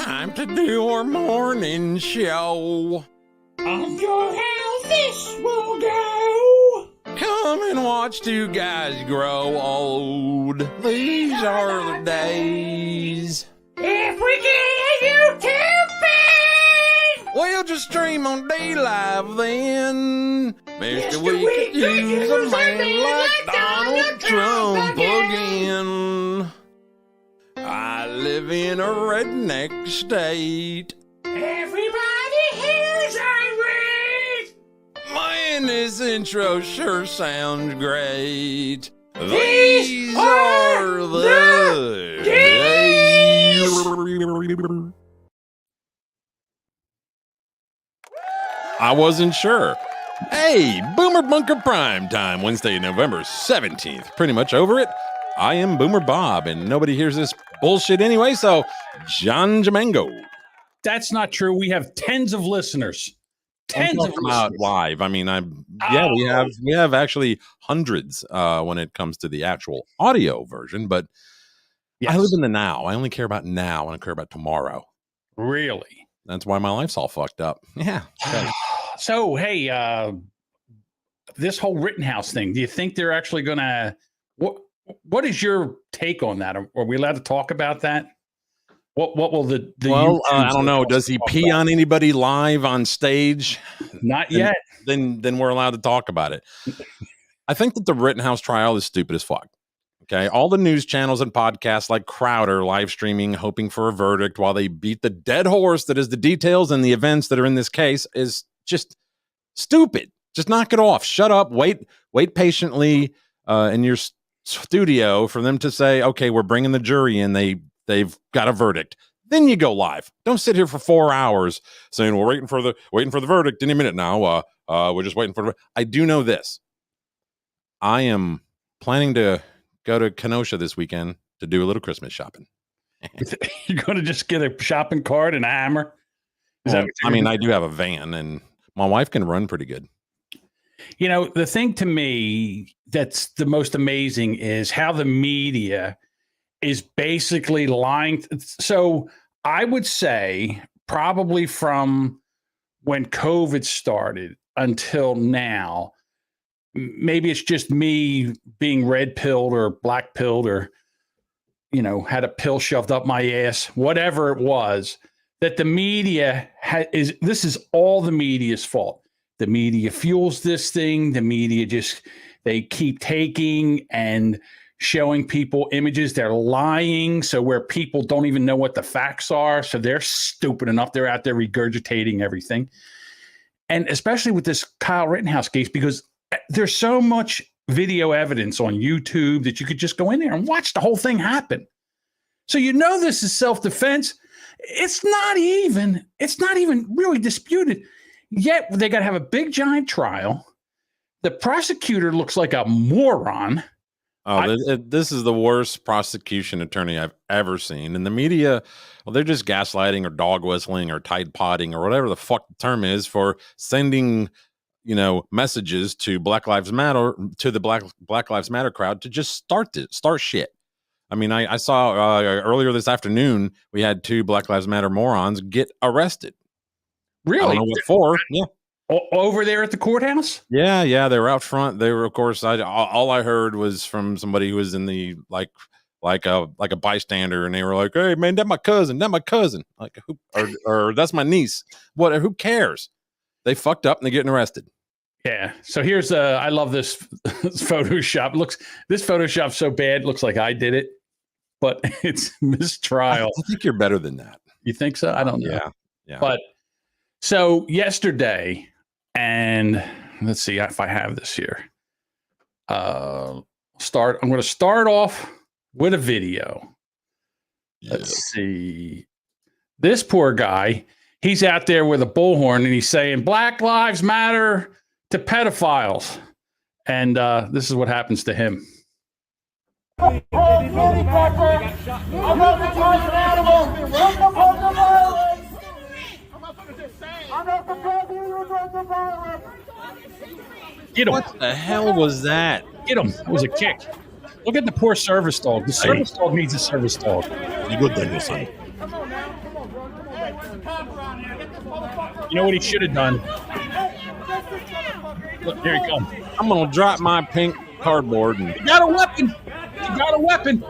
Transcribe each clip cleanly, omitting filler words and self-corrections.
time to do our morning show. I know how this will go. Come and watch two guys grow old. These are the days. If we get a YouTube feed, We'll just stream on D-Live then. Mr. We could use a man like Donald Trump again. I live in a redneck state. everybody here's irate. Man, this intro sure sounds great. These are the days. I wasn't sure. Hey, Boomer Bunker Prime Time, Wednesday, November 17th. Pretty much over it. I am Boomer Bob, and nobody hears this bullshit anyway, so John Jamango. That's not true. We have tens of listeners. Tens of About listeners. live. I mean, we have actually hundreds when it comes to the actual audio version, but Yes. I live in the now. I only care about now and I care about tomorrow. Really? That's why my life's all fucked up. Yeah. Okay. So, hey, this whole Rittenhouse thing, do you think they're actually going to, what is your take on that? Are we allowed to talk about that? What will the Well, I YouTubers don't know. Does he talk pee about? on anybody live on stage? Not yet. Then we're allowed to talk about it. I think that the Rittenhouse trial is stupid as fuck. Okay. All the news channels and podcasts like Crowder live streaming, hoping for a verdict while they beat the dead horse that is the details and the events that are in this case is just stupid. Just knock it off. Shut up. Wait patiently in your studio for them to say, okay, we're bringing the jury in. They've got a verdict. Then you go live. Don't sit here for 4 hours saying we're waiting for the verdict any minute now. We're just waiting for. I do know this. I am planning to go to Kenosha this weekend to do a little Christmas shopping. You're going to just get a shopping cart and a hammer? Is that what you're I mean, gonna I do have a van, and my wife can run pretty good. You know, the thing to me that's the most amazing is how the media is basically lying. So I would say probably from when COVID started until now, maybe it's just me being red pilled or black pilled or, had a pill shoved up my ass, whatever it was, that the media this is all the media's fault. The media fuels this thing. The media they keep taking and showing people images. They're lying. So where people don't even know what the facts are. So they're stupid enough. They're out there regurgitating everything. And especially with this Kyle Rittenhouse case, because there's so much video evidence on YouTube that you could just go in there and watch the whole thing happen. So this is self-defense. It's not even really disputed. Yet they got to have a big giant trial. The prosecutor looks like a moron. This is the worst prosecution attorney I've ever seen. And the media, well, they're just gaslighting or dog whistling or Tide Podding or whatever the fuck the term is for sending, messages to Black Lives Matter, to the Black Lives Matter crowd to just start shit. I mean, I saw earlier this afternoon, we had 2 Black Lives Matter morons get arrested. Really? I don't know what for. Yeah. Over there at the courthouse? Yeah. They were out front. They were, of course, all I heard was from somebody who was in the like a bystander, and they were like, "Hey, man, that's my cousin. Like, or that's my niece. What? Who cares? They fucked up and they're getting arrested." Yeah. So here's I love this Photoshop. This Photoshop's so bad, it looks like I did it, but it's mistrial. I think you're better than that. You think so? I don't know. Yeah. But so yesterday, and let's see if I have this here. I'm going to start off with a video. Let's see. This poor guy, he's out there with a bullhorn and he's saying Black Lives Matter to pedophiles. And this is what happens to him. I'm not the type of animal. I'm not the type of violence. Get him. What the hell was that? Get him. It was a kick. Look at the poor service dog. The service dog needs a service dog. You good then, son. Come on now. Come on, bro. Come on. Hey, where's the cop around here? Get this motherfucker. You know what he should have done? Look, here he comes. I'm gonna drop my pink cardboard and He got a weapon. He got a weapon.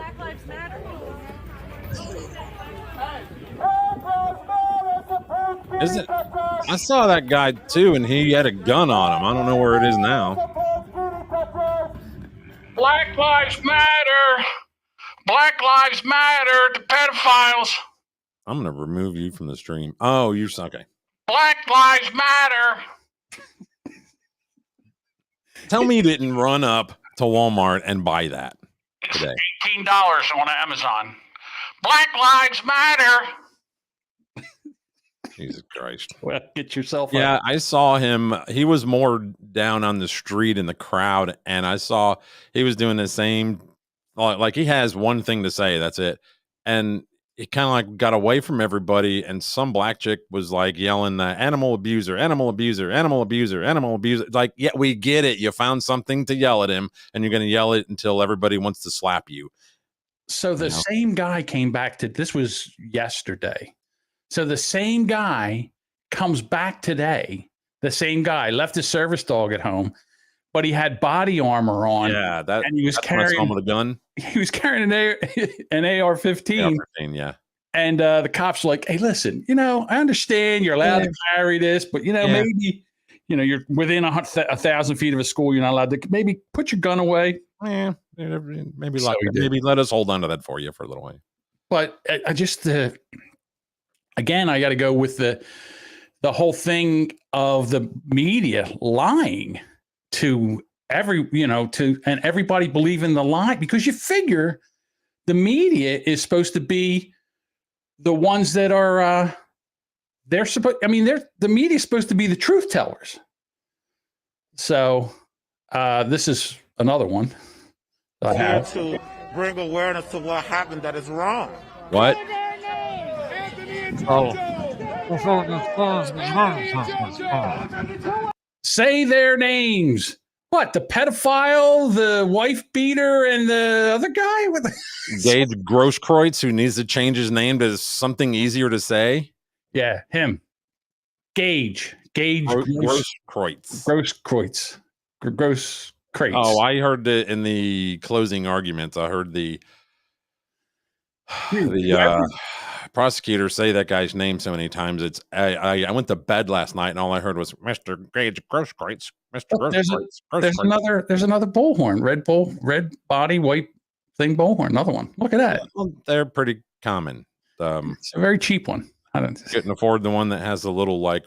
is it? I saw that guy too, and he had a gun on him. I don't know where it is now. Black Lives Matter. Black Lives Matter to pedophiles. I'm gonna remove you from the stream. Oh, you're okay. Black Lives Matter. Tell me you didn't run up to Walmart and buy that today. $18 on Amazon. Black Lives Matter. Jesus Christ. Well, get yourself Yeah, up. I saw him. He was more down on the street in the crowd, and I saw he was doing the same. Like he has one thing to say, that's it. And he kind of like got away from everybody, and some black chick was like yelling, animal abuser, animal abuser, animal abuser, animal abuser. Like, yeah, we get it. You found something to yell at him, and you're going to yell it until everybody wants to slap you. So the same guy came back to, this was yesterday. So the same guy comes back today. The same guy left his service dog at home, but he had body armor on. Yeah, and he was that's when I saw him carrying with a gun. He was carrying an AR-15. AR-15, yeah. And the cops were like, hey, listen, I understand you're allowed to carry this, but, maybe, you're within 1,000 feet of a school. You're not allowed to maybe put your gun away. Yeah, maybe maybe let us hold on to that for you for a little while. But I just, again, I got to go with the whole thing of the media lying to and everybody believing the lie, because you figure the media is supposed to be the ones that are the media is supposed to be the truth tellers. So this is another one that I have to bring awareness to what happened that is wrong. What? Say their names. What, the pedophile, the wife beater, and the other guy with Gage Grosskreutz, who needs to change his name to something easier to say? Yeah, him. Gage Grosskreutz. Grosskreutz. Oh, I heard it in the closing arguments. I heard the prosecutor say that guy's name so many times. It's I went to bed last night and all I heard was Mr. Gage Grosskreutz. Mr. Grosskreutz. There's another bullhorn, red body, white thing bullhorn. Another one. Look at that. Well, they're pretty common. It's a very cheap one. I don't couldn't afford the one that has a little like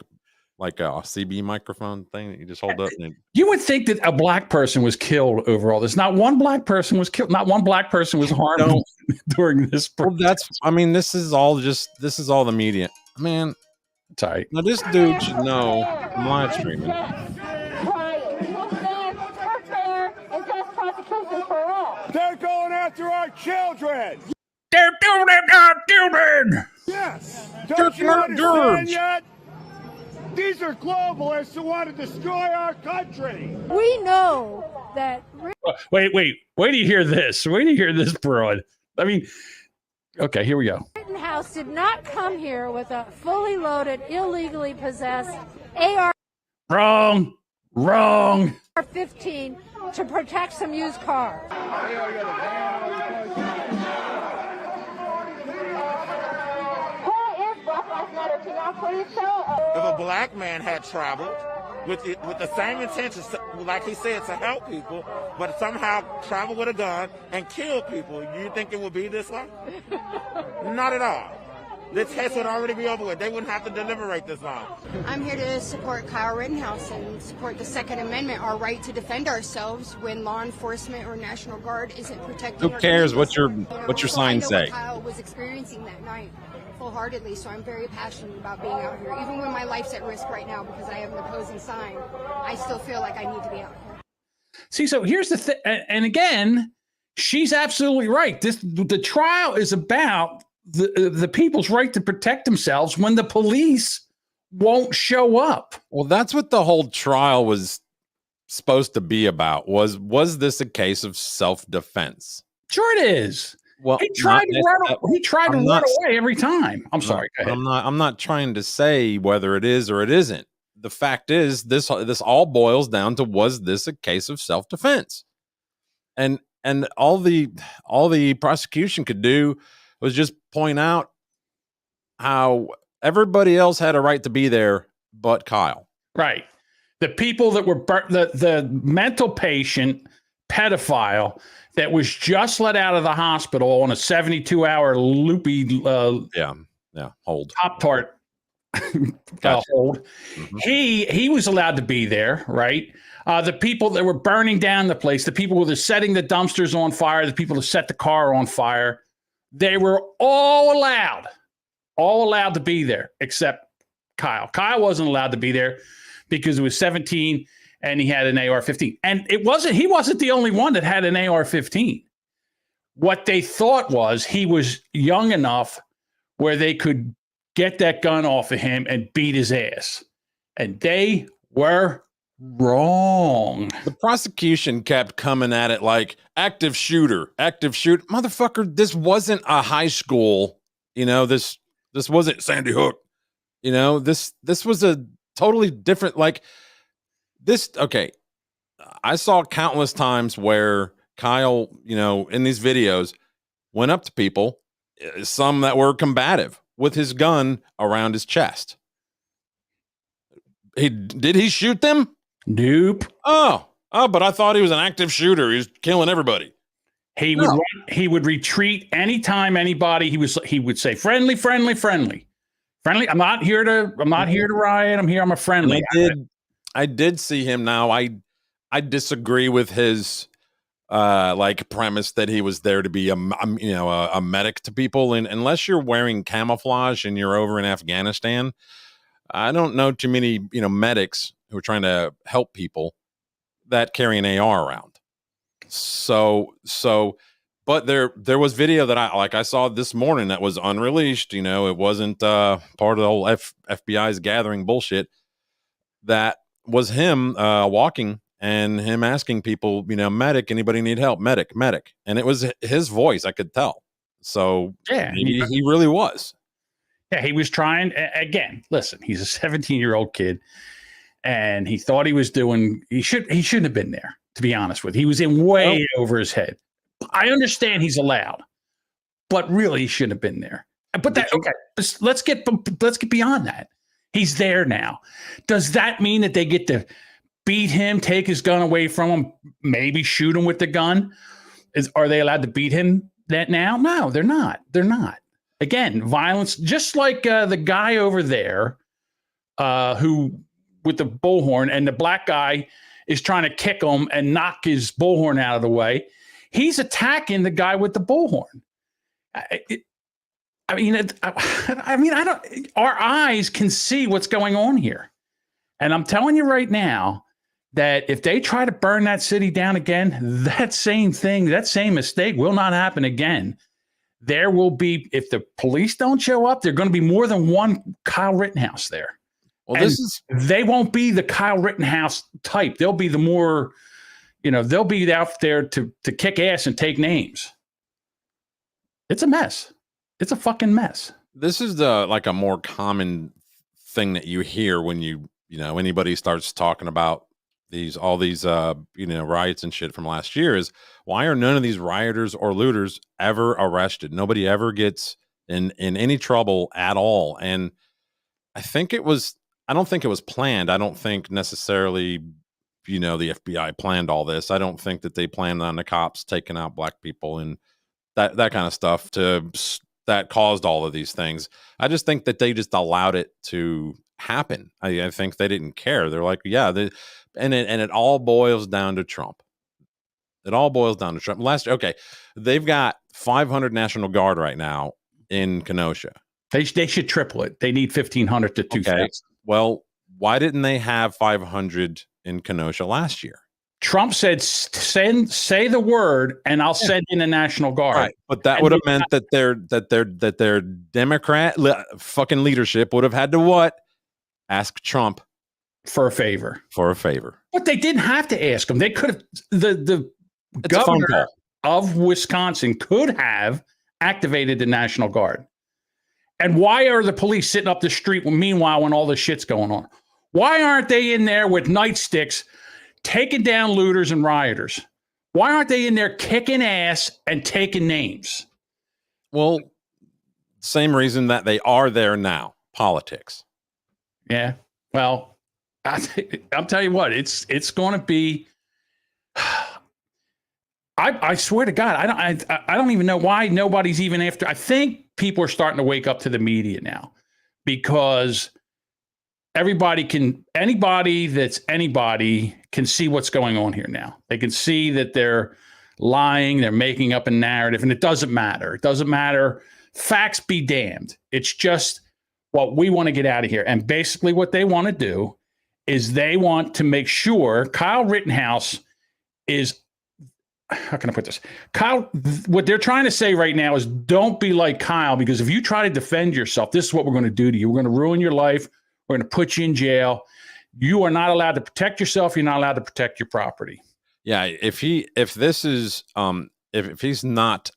a CB microphone thing that you just hold up. And you would think that a black person was killed over all this. Not one black person was killed. Not one black person was harmed during this. Well, this is all the media. Man, it's all right. Now this dude should know I'm live streaming. They're going after our children. They're doing it, our children. Yes. Don't you understand yet? These are globalists who want to destroy our country. We know that. Wait do you hear this? Wait do you hear this, broad? I mean, okay, here we go. Rittenhouse did not come here with a fully loaded, illegally possessed AR. Wrong. AR-15 to protect some used cars. If a black man had traveled with the same intentions, like he said, to help people, but somehow travel with a gun and kill people, you think it would be this way? Not at all. This case would already be over with. They wouldn't have to deliberate this long. I'm here to support Kyle Rittenhouse and support the Second Amendment, our right to defend ourselves when law enforcement or National Guard isn't protecting. Who cares what your sign say? Kyle was experiencing that night full-heartedly, so I'm very passionate about being out here. Even when my life's at risk right now because I have an opposing sign, I still feel like I need to be out here. See, so here's the thing, and again, she's absolutely right. The trial is about the people's right to protect themselves when the police won't show up. Well, that's what the whole trial was supposed to be about. Was this a case of self-defense? Sure it is. Well, He tried to run away every time. I'm sorry. Go ahead. I'm not trying to say whether it is or it isn't. The fact is, this all boils down to, was this a case of self-defense? And all the prosecution could do was just point out how everybody else had a right to be there but Kyle. Right. The people that were the mental patient pedophile that was just let out of the hospital on a 72-hour loopy hold Pop-Tart Gotcha. hold. Mhm. He was allowed to be there, right? The people that were burning down the place, the people who were setting the dumpsters on fire, the people who set the car on fire, they were all allowed to be there except Kyle. Kyle wasn't allowed to be there because he was 17 and he had an AR-15. And he wasn't the only one that had an AR-15. What they thought was he was young enough where they could get that gun off of him and beat his ass. And they were wrong. The prosecution kept coming at it like active shooter. Motherfucker, this wasn't a high school. This wasn't Sandy Hook. This was a totally different, like this. Okay. I saw countless times where Kyle, in these videos went up to people, some that were combative, with his gun around his chest. Did he shoot them? Nope. Oh, but I thought he was an active shooter. He was killing everybody. He would retreat anytime anybody, he would say friendly. I'm not here to riot. I'm a friendly. I did see him now. I disagree with his premise that he was there to be a medic to people. And unless you're wearing camouflage and you're over in Afghanistan, I don't know too many, medics who are trying to help people that carry an AR around. But there was video that I saw this morning that was unreleased. It wasn't part of the whole FBI's gathering bullshit. That was him walking and him asking people, medic, anybody need help? Medic. And it was his voice. I could tell. So yeah, he really was. Yeah, he was trying. Again, listen, he's a 17-year-old kid, and he thought he was doing. He shouldn't have been there. To be honest with you, he was in way over his head. I understand he's allowed, but really he shouldn't have been there. But let's get beyond that. He's there now. Does that mean that they get to beat him, take his gun away from him, maybe shoot him with the gun? Are they allowed to beat him that now? No, they're not. They're not. Again, violence, just like the guy over there who with the bullhorn, and the black guy is trying to kick him and knock his bullhorn out of the way. He's attacking the guy with the bullhorn. Our eyes can see what's going on here. And I'm telling you right now that if they try to burn that city down again, that same mistake will not happen again. There will be, if the police don't show up, there's going to be more than one Kyle Rittenhouse there. Well, they won't be the Kyle Rittenhouse type. They'll be the more, they'll be out there to kick ass and take names. It's a mess. It's a fucking mess. This is a more common thing that you hear when anybody starts talking about all these riots and shit from last year is, why are none of these rioters or looters ever arrested? Nobody ever gets in any trouble at all. And I don't think it was planned. I don't think necessarily, the FBI planned all this. I don't think that they planned on the cops taking out black people and that kind of stuff that caused all of these things. I just think that they just allowed it to happen. I think they didn't care. They're like, yeah, and it all boils down to Trump. It all boils down to Trump. They've got 500 National Guard right now in Kenosha. They should triple it. They need 1,500 to 2,000. Okay. Well, why didn't they have 500 in Kenosha last year? Trump said, say the word, and I'll send in a National Guard. Right. But that would have meant that their Democrat fucking leadership would have had to what? Ask Trump for a favor. But they didn't have to ask him. They could have. The governor of Wisconsin could have activated the National Guard. And why are the police sitting up the street meanwhile when all this shit's going on? Why aren't they in there with nightsticks taking down looters and rioters? Why aren't they in there kicking ass and taking names? Well, same reason that they are there now, politics. Yeah. Well, I'll tell you what, it's going to be. I swear to God, I don't even know why nobody's even after. I think people are starting to wake up to the media now, because anybody that's anybody can see what's going on here now. They can see that they're lying, they're making up a narrative, and it doesn't matter. It doesn't matter. Facts be damned. It's just what we want to get out of here. And basically what they want to do is they want to make sure Kyle Rittenhouse is, how can I put this? Kyle, what they're trying to say right now is don't be like Kyle, because if you try to defend yourself, this is what we're going to do to you. We're going to ruin your life. We're going to put you in jail. You are not allowed to protect yourself. You're not allowed to protect your property. Yeah. If he's not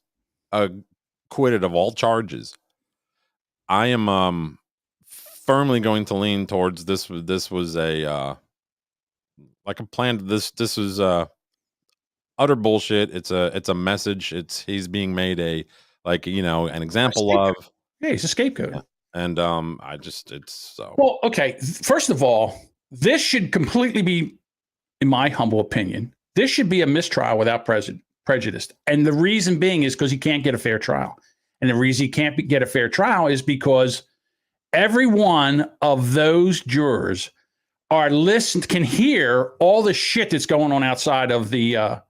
acquitted of all charges, I am firmly going to lean towards this. This was a like a plan. This was utter bullshit. It's a message. He's being made an example of. Yeah, he's a scapegoat. Yeah. And it's so. Well, okay. First of all, this should completely be, in my humble opinion, this should be a mistrial without prejudice. And the reason being is because he can't get a fair trial. And the reason he can't get a fair trial is because every one of those jurors can hear all the shit that's going on outside of the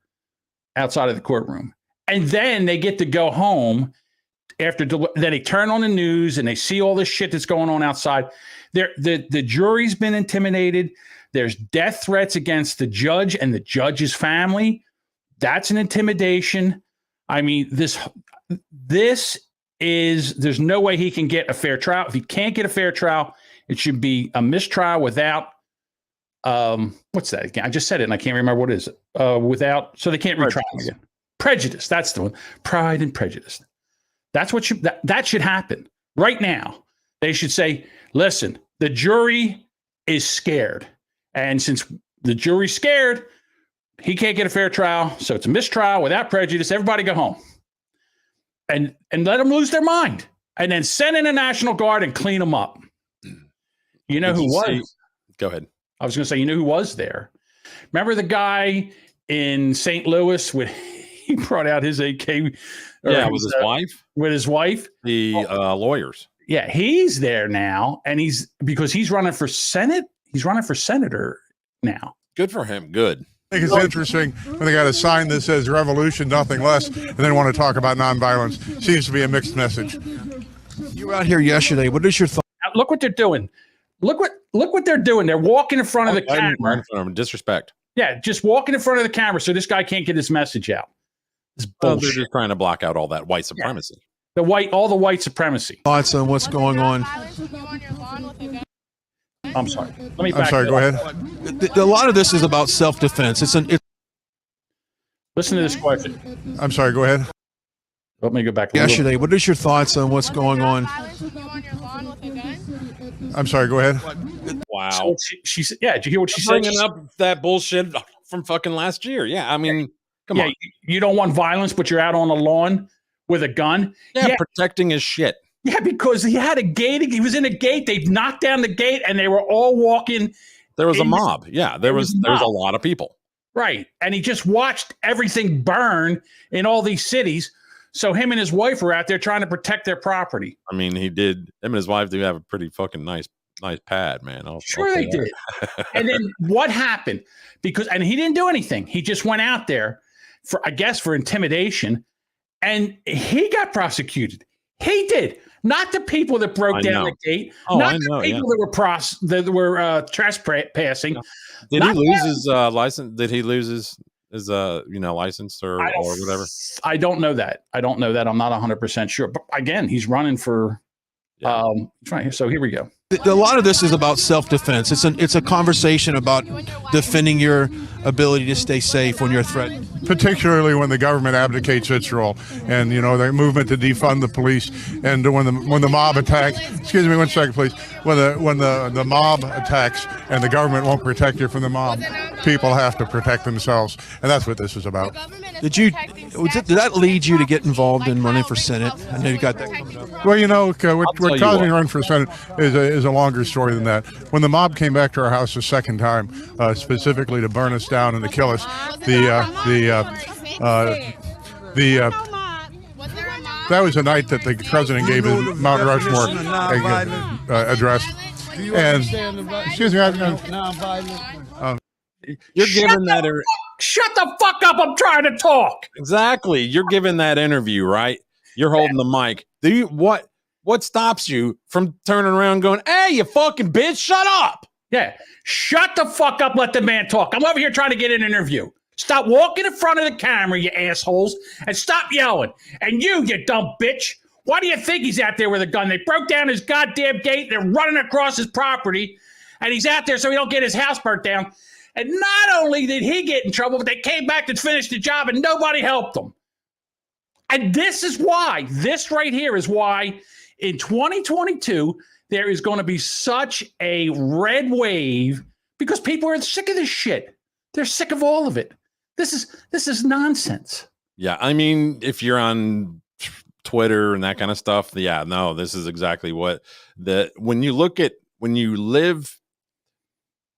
courtroom. And then they get to go home then they turn on the news and they see all this shit that's going on outside. The jury's been intimidated. There's death threats against the judge and the judge's family. That's an intimidation. I mean, there's no way he can get a fair trial. If he can't get a fair trial, it should be a mistrial without, what's that again? I just said it and I can't remember what it is. So they can't retry him again. Prejudice. That's the one. Pride and prejudice. That's what that should happen right now. They should say, listen, the jury is scared. And since the jury's scared, he can't get a fair trial. So it's a mistrial without prejudice. Everybody go home and let them lose their mind, and then send in a National Guard and clean them up. You know who was? Go ahead. I was going to say, you know who was there? Remember the guy in St. Louis when he brought out his AK? Yeah, with his wife. With his wife, the lawyers. Yeah, he's there now, and because he's running for Senate. He's running for senator now. Good for him. Good. I think it's interesting when they got a sign that says revolution, nothing less, and then want to talk about nonviolence. Seems to be a mixed message. You were out here yesterday. What is your thought? Look what they're doing. Look what they're doing. They're walking in front of the camera. Disrespect. Yeah, just walking in front of the camera so this guy can't get his message out. They're just trying to block out all that white supremacy. Yeah. All the white supremacy. Thoughts on what's going on? I'm sorry. I'm sorry. Go ahead. A lot of this is about self-defense. Listen to this question. I'm sorry. Go ahead. Let me go back. Yesterday, what is your thoughts on what's going on? I'm sorry. Go ahead. Wow. So she said, yeah. Did you hear what she said? Bringing up that bullshit from fucking last year. Yeah. I mean, come on. You don't want violence, but you're out on the lawn with a gun. Yeah. Protecting his shit. Yeah, because he had a gate. He was in a gate. They knocked down the gate, and they were all walking. There was a mob. Yeah, there was a lot of people. Right, and he just watched everything burn in all these cities. So him and his wife were out there trying to protect their property. I mean, him and his wife do have a pretty fucking nice pad, man. Sure they did. And then what happened? And he didn't do anything. He just went out there for intimidation, and he got prosecuted. He did. Not the people that broke down the gate. Not the people that were trespassing. Did he lose his license? Did he lose his license or whatever? I don't know that. I'm not 100% sure. But again, he's running for Yeah. So here we go. A lot of this is about self-defense. It's a conversation about defending your ability to stay safe when you're threatened. Particularly when the government abdicates its role, and the movement to defund the police, and when the mob attacks. Excuse me, 1 second, please. When the mob attacks and the government won't protect you from the mob, people have to protect themselves, and that's what this is about. Did that lead you to get involved in running for Senate? I know you got that coming up. Well, what caused me to run for Senate is a longer story than that. When the mob came back to our house a second time, specifically to burn us down and to kill us, that was the night that the president gave his Mount Rushmore address. And excuse me, you're giving that. Shut the fuck up! I'm trying to talk. Exactly. You're giving that interview, right? You're holding the mic. What stops you from turning around and going, "Hey, you fucking bitch, shut up"? Yeah, shut the fuck up. Let the man talk. I'm over here trying to get an interview. Stop walking in front of the camera, you assholes, and stop yelling. And you dumb bitch. Why do you think he's out there with a gun? They broke down his goddamn gate. They're running across his property, and he's out there so he don't get his house burnt down. And not only did he get in trouble, but they came back to finish the job, and nobody helped him. And this right here is why in 2022, there is going to be such a red wave because people are sick of this shit. They're sick of all of it. This is nonsense. Yeah, I mean, if you're on Twitter and that kind of stuff, yeah, no, this is exactly what when you live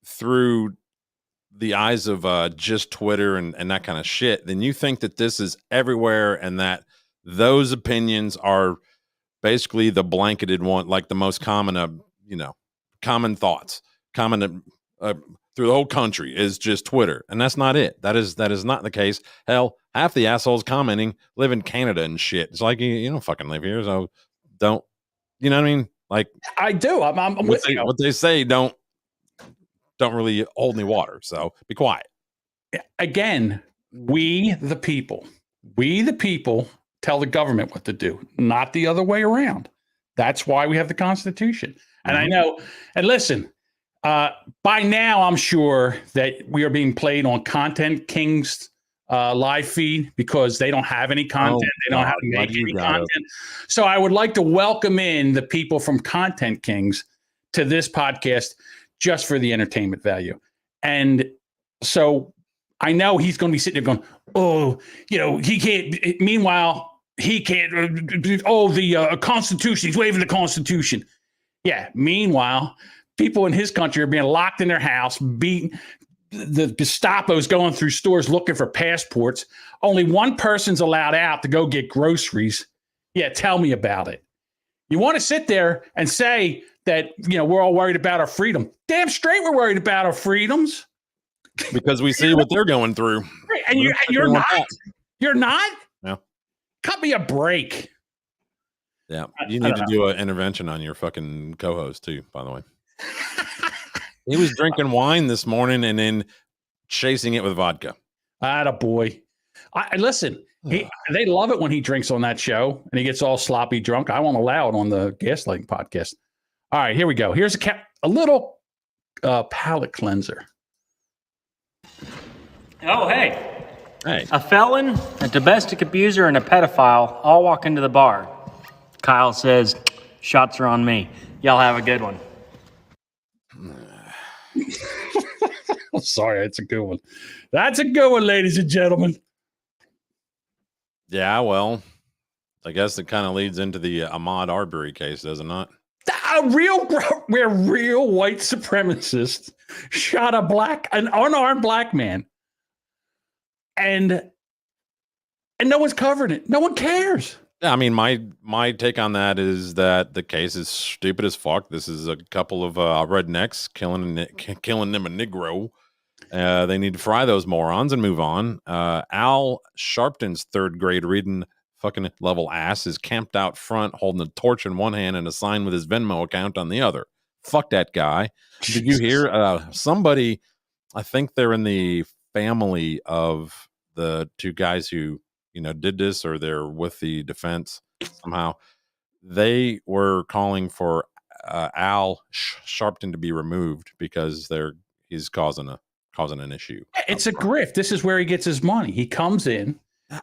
through the eyes of just Twitter and that kind of shit, then you think that this is everywhere and that those opinions are basically the blanketed one, like the most common, common thoughts, common through the whole country is just Twitter. And that's not it. That is not the case. Hell, half the assholes commenting live in Canada and shit. It's like, you don't fucking live here. So don't, you know what I mean? Like I do. I'm with you. What they say don't really hold any water. So be quiet. Again, we the people tell the government what to do, not the other way around. That's why we have the Constitution. And I know, and listen, by now I'm sure that we are being played on Content King's live feed because they don't have any content. They don't have to make any content. So I would like to welcome in the people from Content Kings to this podcast just for the entertainment value. And so I know he's going to be sitting there going, he can't. Meanwhile, he can't. The Constitution. He's waiving the Constitution. Yeah. Meanwhile, people in his country are being locked in their house, beaten. The Gestapo's going through stores looking for passports. Only one person's allowed out to go get groceries. Yeah, tell me about it. You want to sit there and say that, we're all worried about our freedom. Damn straight we're worried about our freedoms. Because we see what they're going through. And you're not? You're not? Yeah. Cut me a break. Yeah. You need to do an intervention on your fucking co-host too, by the way. He was drinking wine this morning and then chasing it with vodka. Attaboy. Listen, they love it when he drinks on that show and he gets all sloppy drunk. I won't allow it on the Gaslighting podcast. All right, here we go. Here's a little palate cleanser. Oh, hey. Hey. A felon, a domestic abuser, and a pedophile all walk into the bar. Kyle says, shots are on me. Y'all have a good one. Sorry, that's a good one. That's a good one, ladies and gentlemen. Yeah, well, I guess it kind of leads into the Ahmaud Arbery case, does it not? Where real white supremacists shot an unarmed black man. And no one's covering it. No one cares. Yeah, I mean, my take on that is that the case is stupid as fuck. This is a couple of rednecks killing them a Negro. They need to fry those morons and move on. Al Sharpton's third grade reading fucking level ass is camped out front holding a torch in one hand and a sign with his Venmo account on the other. Fuck that guy. Did you hear somebody, I think they're in the family of the two guys who, did this, or they're with the defense somehow. they were calling for Al Sharpton to be removed because he's causing an issue. It's a grift. This is where he gets his money. He comes in.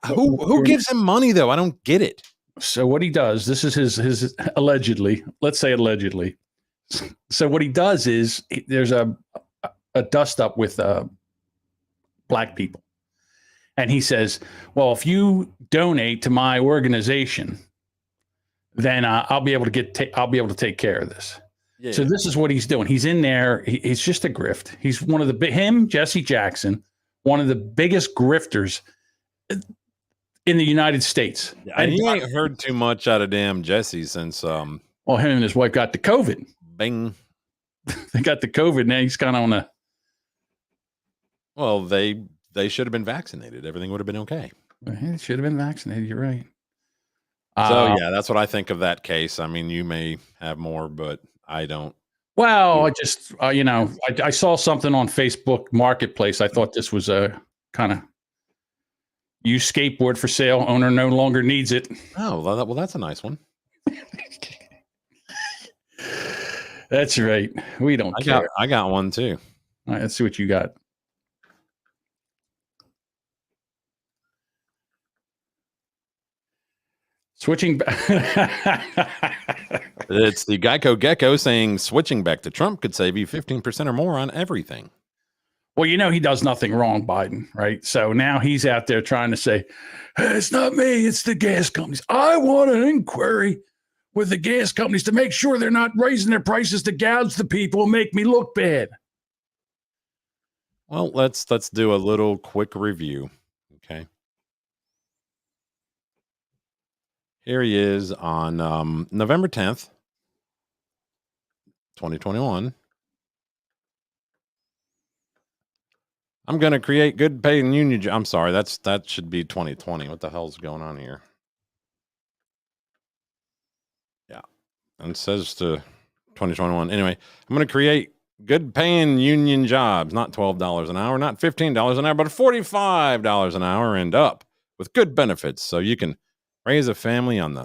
Who gives him money though? I don't get it. So what he does, this is his allegedly. Let's say allegedly. So what he does is there's a dust up with black people, and he says, "Well, if you donate to my organization, then I'll be able to take care of this." Yeah. So this is what he's doing. He's in there. He's just a grift. He's one of Jesse Jackson, one of the biggest grifters in the United States. Yeah, and you ain't heard too much out of damn Jesse since well, him and his wife got the COVID. Bing. They got the COVID. Now he's kind of on a. Well, they should have been vaccinated. Everything would have been okay. They should have been vaccinated. You're right. So yeah, that's what I think of that case. I mean, you may have more, but I don't. Well, I just I saw something on Facebook Marketplace. I thought this was a kind of used skateboard for sale. Owner no longer needs it. Oh, well, that's a nice one. That's right. We don't care. I got one too. All right, let's see what you got. Switching back. It's the Geico Gecko saying switching back to Trump could save you 15% or more on everything. Well, he does nothing wrong, Biden, right? So now he's out there trying to say, hey, it's not me, it's the gas companies. I want an inquiry with the gas companies to make sure they're not raising their prices to gouge the people and make me look bad. Well, let's do a little quick review, okay? Here he is on November 10th, 2021. I'm going to create good paying union. I'm sorry, that should be 2020. What the hell's going on here? Yeah, and it says to 2021. Anyway, I'm going to create good paying union jobs, not $12 an hour, not $15 an hour, but $45 an hour and up with good benefits, so you can raise a family and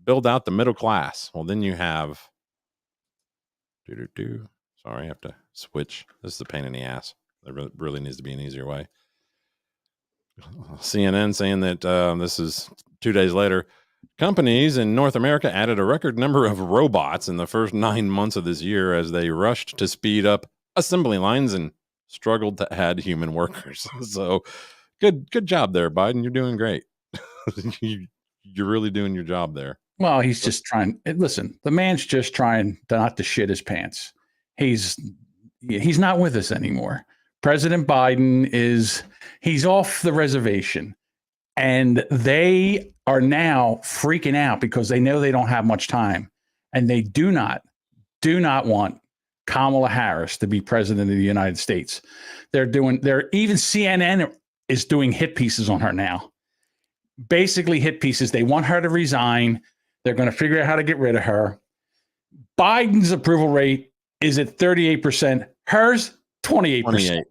build out the middle class. Well, then you have. Sorry, I have to switch. This is a pain in the ass. There really needs to be an easier way. CNN saying that this is 2 days later. Companies in North America added a record number of robots in the first 9 months of this year as they rushed to speed up assembly lines and struggled to add human workers. So good job there, Biden. You're doing great. You're really doing your job there. Well, he's just trying. Listen, the man's just trying not to shit his pants. He's not with us anymore. President Biden he's off the reservation, and they are now freaking out because they know they don't have much time, and they do not want Kamala Harris to be president of the United States. Even CNN is doing hit pieces on her now. Basically hit pieces. They want her to resign. They're going to figure out how to get rid of her. Biden's approval rate is at 38%. Hers, 28%.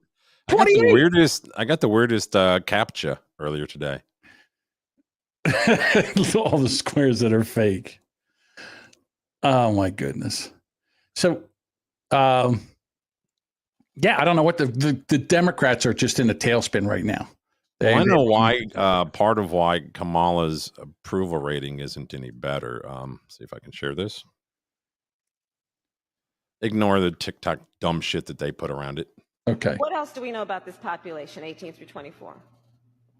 28. I got the weirdest CAPTCHA earlier today. All the squares that are fake. Oh my goodness. So, yeah, I don't know what the Democrats are just in a tailspin right now. I know why. Part of why Kamala's approval rating isn't any better. See if I can share this. Ignore the TikTok dumb shit that they put around it. Okay. What else do we know about this population, 18 through 24?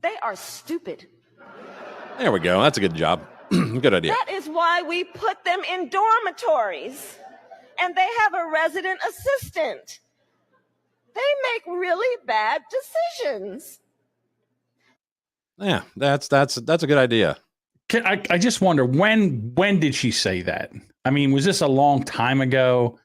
They are stupid. There we go. That's a good job. Good idea. That is why we put them in dormitories, and they have a resident assistant. They make really bad decisions. Yeah, that's a good idea. I just wonder when did she say that? I mean, was this a long time ago?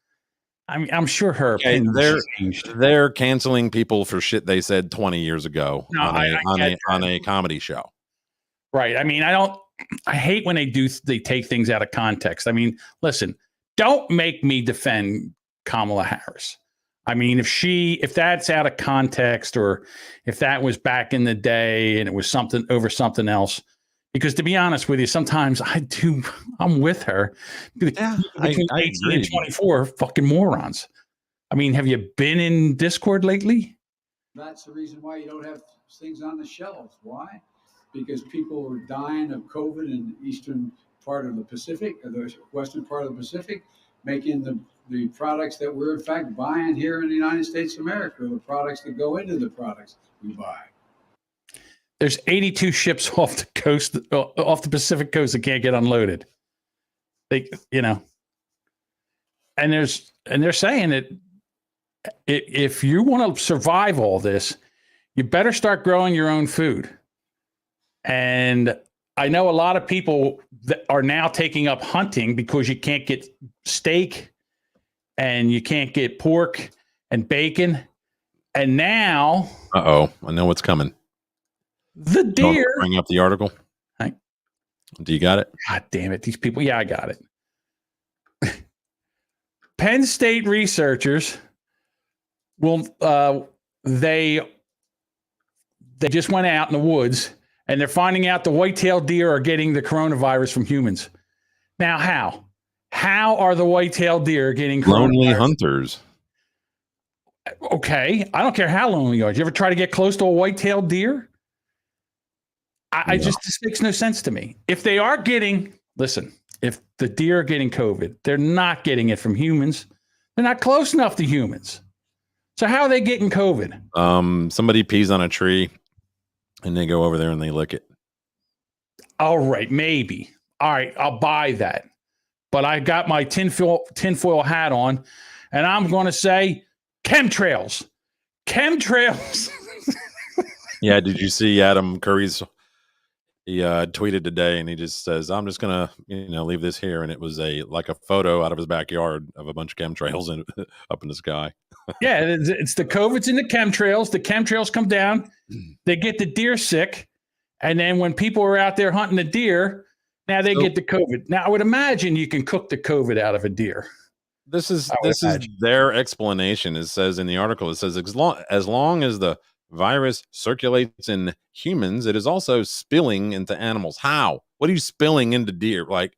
I mean, I'm sure her opinion changed. They're canceling people for shit they said 20 years ago on a comedy show. Right. I mean, I hate when they take things out of context. I mean, listen, don't make me defend Kamala Harris. I mean, if that's out of context, or if that was back in the day and it was something over something else, Because to be honest with you, sometimes I'm with her. Yeah, Between I 18 agree. and 24, fucking morons. I mean, have you been in Discord lately? That's the reason why you don't have things on the shelves. Why? Because people are dying of COVID in the eastern part of the Pacific, or the western part of the Pacific, making the products that we're in fact buying here in the United States of America, the products that go into the products we buy. There's 82 ships off the coast, off the Pacific coast that can't get unloaded. They, and they're saying that if you want to survive all this, you better start growing your own food. And I know a lot of people that are now taking up hunting because you can't get steak and you can't get pork and bacon. And now, I know what's coming. The deer. Bring up the article. Do you got it? God damn it. These people. Yeah, I got it. Penn State researchers they just went out in the woods and they're finding out the white-tailed deer are getting the coronavirus from humans. Now, how? How are the white-tailed deer getting coronavirus? Lonely hunters. Okay. I don't care how lonely you are. Did you ever try to get close to a white-tailed deer? This makes no sense to me. If they are getting, if the deer are getting COVID, they're not getting it from humans. They're not close enough to humans. So how are they getting COVID? Somebody pees on a tree and they go over there and they lick it. All right, maybe. All right, I'll buy that. But I got my tinfoil hat on, and I'm going to say chemtrails. Chemtrails. Yeah, did you see Adam Curry's? He tweeted today, and he just says, "I'm just gonna, leave this here." And it was a photo out of his backyard of a bunch of chemtrails up in the sky. Yeah, it's the COVID's in the chemtrails. The chemtrails come down, they get the deer sick, and then when people are out there hunting the deer, now they get the COVID. Now I would imagine you can cook the COVID out of a deer. This is their explanation. It says in the article, it says as long as the virus circulates in humans, it is also spilling into animals. How? What are you spilling into deer? The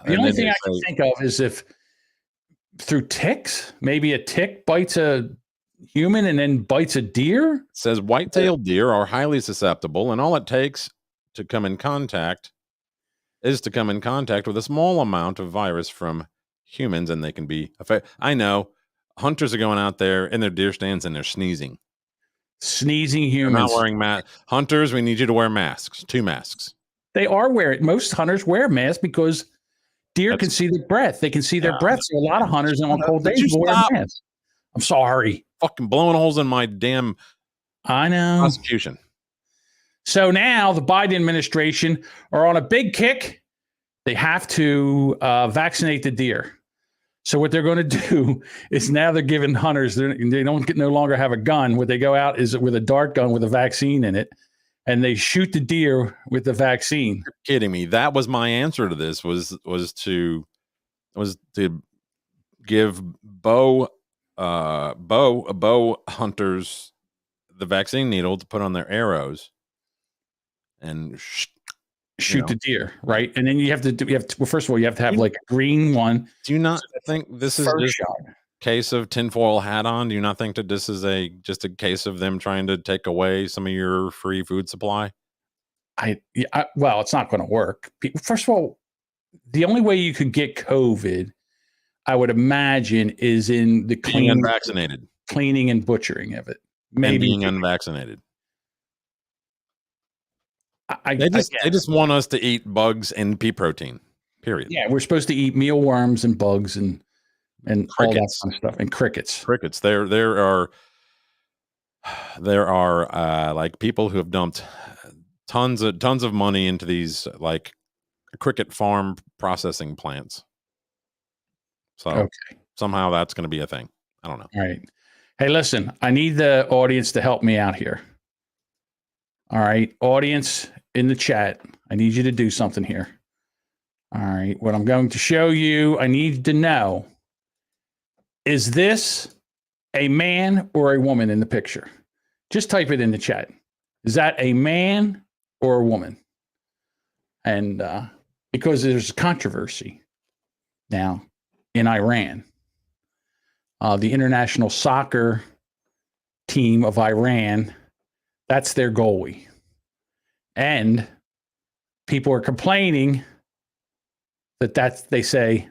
only thing I can think of is if through ticks, maybe a tick bites a human and then bites a deer. It says white-tailed deer are highly susceptible, and all it takes to come in contact with a small amount of virus from humans, and they can be affected. I know. Hunters are going out there in their deer stands and they're sneezing. Sneezing humans. They're not wearing masks. Hunters, we need you to wear masks. 2 masks. They are wearing. Most hunters wear masks because deer can see their breath. They can see their breath. So a lot of hunters on cold days wear masks. I'm sorry. Fucking blowing holes in my damn prosecution. So now the Biden administration are on a big kick. They have to vaccinate the deer. So what they're going to do is now they're giving hunters, they don't no longer have a gun. What they go out is with a dart gun with a vaccine in it, and they shoot the deer with the vaccine. You're kidding me. That was my answer to this was to give bow hunters the vaccine needle to put on their arrows and shoot the deer, right? And then you have to first of all, you have to have like a green one. Do you not think this is just a case of tinfoil hat on? Do you not think that this is just a case of them trying to take away some of your free food supply? Well, it's not going to work. First of all, the only way you could get COVID, I would imagine, is in the cleaning and butchering of it. Maybe being unvaccinated. They just want us to eat bugs and pea protein. Period. Yeah, we're supposed to eat mealworms and bugs and crickets. All that kind of stuff, and crickets. Crickets. There are like people who have dumped tons of money into these like cricket farm processing plants. So somehow that's going to be a thing. I don't know. All right. Hey, listen, I need the audience to help me out here. All right, audience in the chat, I need you to do something here. All right, what I'm going to show you, I need to know, is this a man or a woman in the picture? Just type it in the chat. Is that a man or a woman. And because there's controversy now in Iran, the international soccer team of Iran, that's their goalie. And people are complaining that they say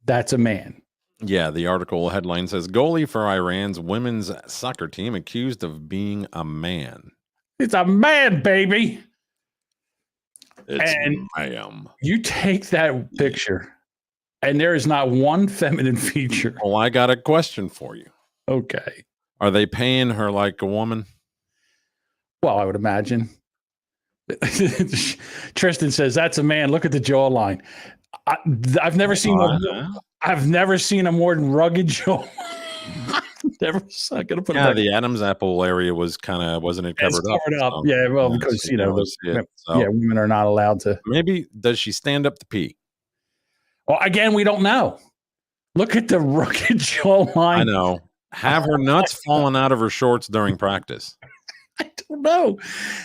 that's a man. Yeah, the article headline says goalie for Iran's women's soccer team accused of being a man. It's a man, baby. It's ma'am. You take that picture, and there is not one feminine feature. Well, I got a question for you. Okay. Are they paying her like a woman? Well, I would imagine. Tristan says that's a man. Look at the jawline. I've never seen. I've never seen a more rugged jaw. Never. I'm gonna put the Adam's apple area was wasn't it covered up? So, yeah, well, because women are not allowed to. Maybe does she stand up to pee? Well, again, we don't know. Look at the rugged jawline. I know. Have her nuts fallen out of her shorts during practice? I don't know.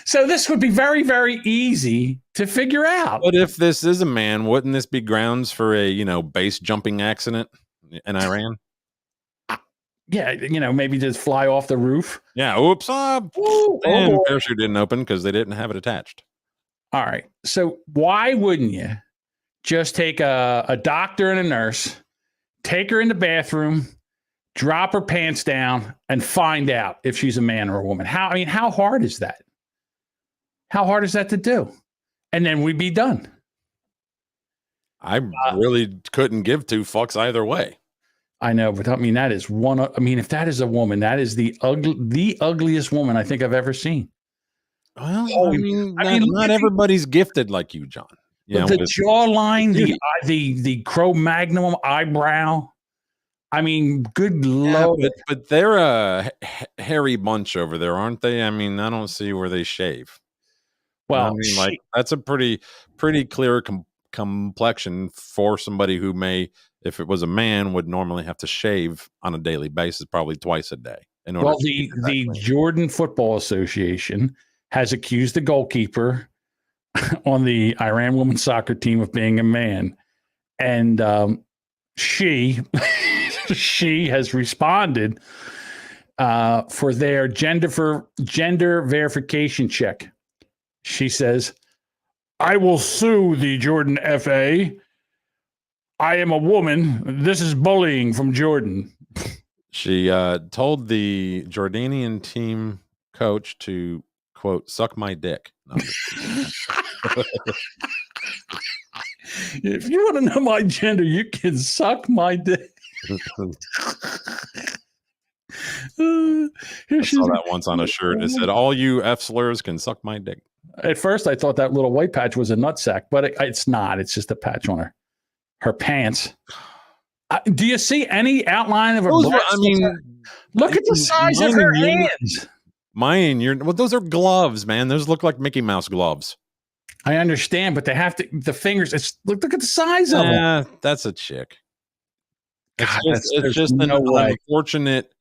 So this would be very, very easy to figure out. But if this is a man, wouldn't this be grounds for a base jumping accident in Iran? Yeah, maybe just fly off the roof. Yeah, oops. And parachute didn't open because they didn't have it attached. All right. So why wouldn't you just take a doctor and a nurse, take her in the bathroom, drop her pants down, and find out if she's a man or a woman? How hard is that? How hard is that to do? And then we'd be done. I really couldn't give two fucks either way. I know, but that is one. If that is a woman, that is the ugliest woman I think I've ever seen. Well, not everybody's gifted like you, John. Yeah, the jawline, the Cro-Magnon eyebrow. Good Lord. But they're a hairy bunch over there, aren't they? I don't see where they shave. Well, that's a pretty clear complexion for somebody who may, if it was a man, would normally have to shave on a daily basis, probably twice a day. The Jordan Football Association has accused the goalkeeper on the Iran women's soccer team of being a man, and she has responded for their gender verification check. She says, "I will sue the Jordan FA. I am a woman. This is bullying from Jordan." She told the Jordanian team coach to, quote, "suck my dick." No, if you want to know my gender, you can suck my dick. I saw that once on a shirt. It said, "All you F slurs can suck my dick." At first, I thought that little white patch was a nutsack, but it's not. It's just a patch on her pants. Do you see any outline of her breast? Look at the size of her hands. Those are gloves, man. Those look like Mickey Mouse gloves. I understand, but they have the fingers. Look at the size of them. That's a chick. God, it's just unfortunate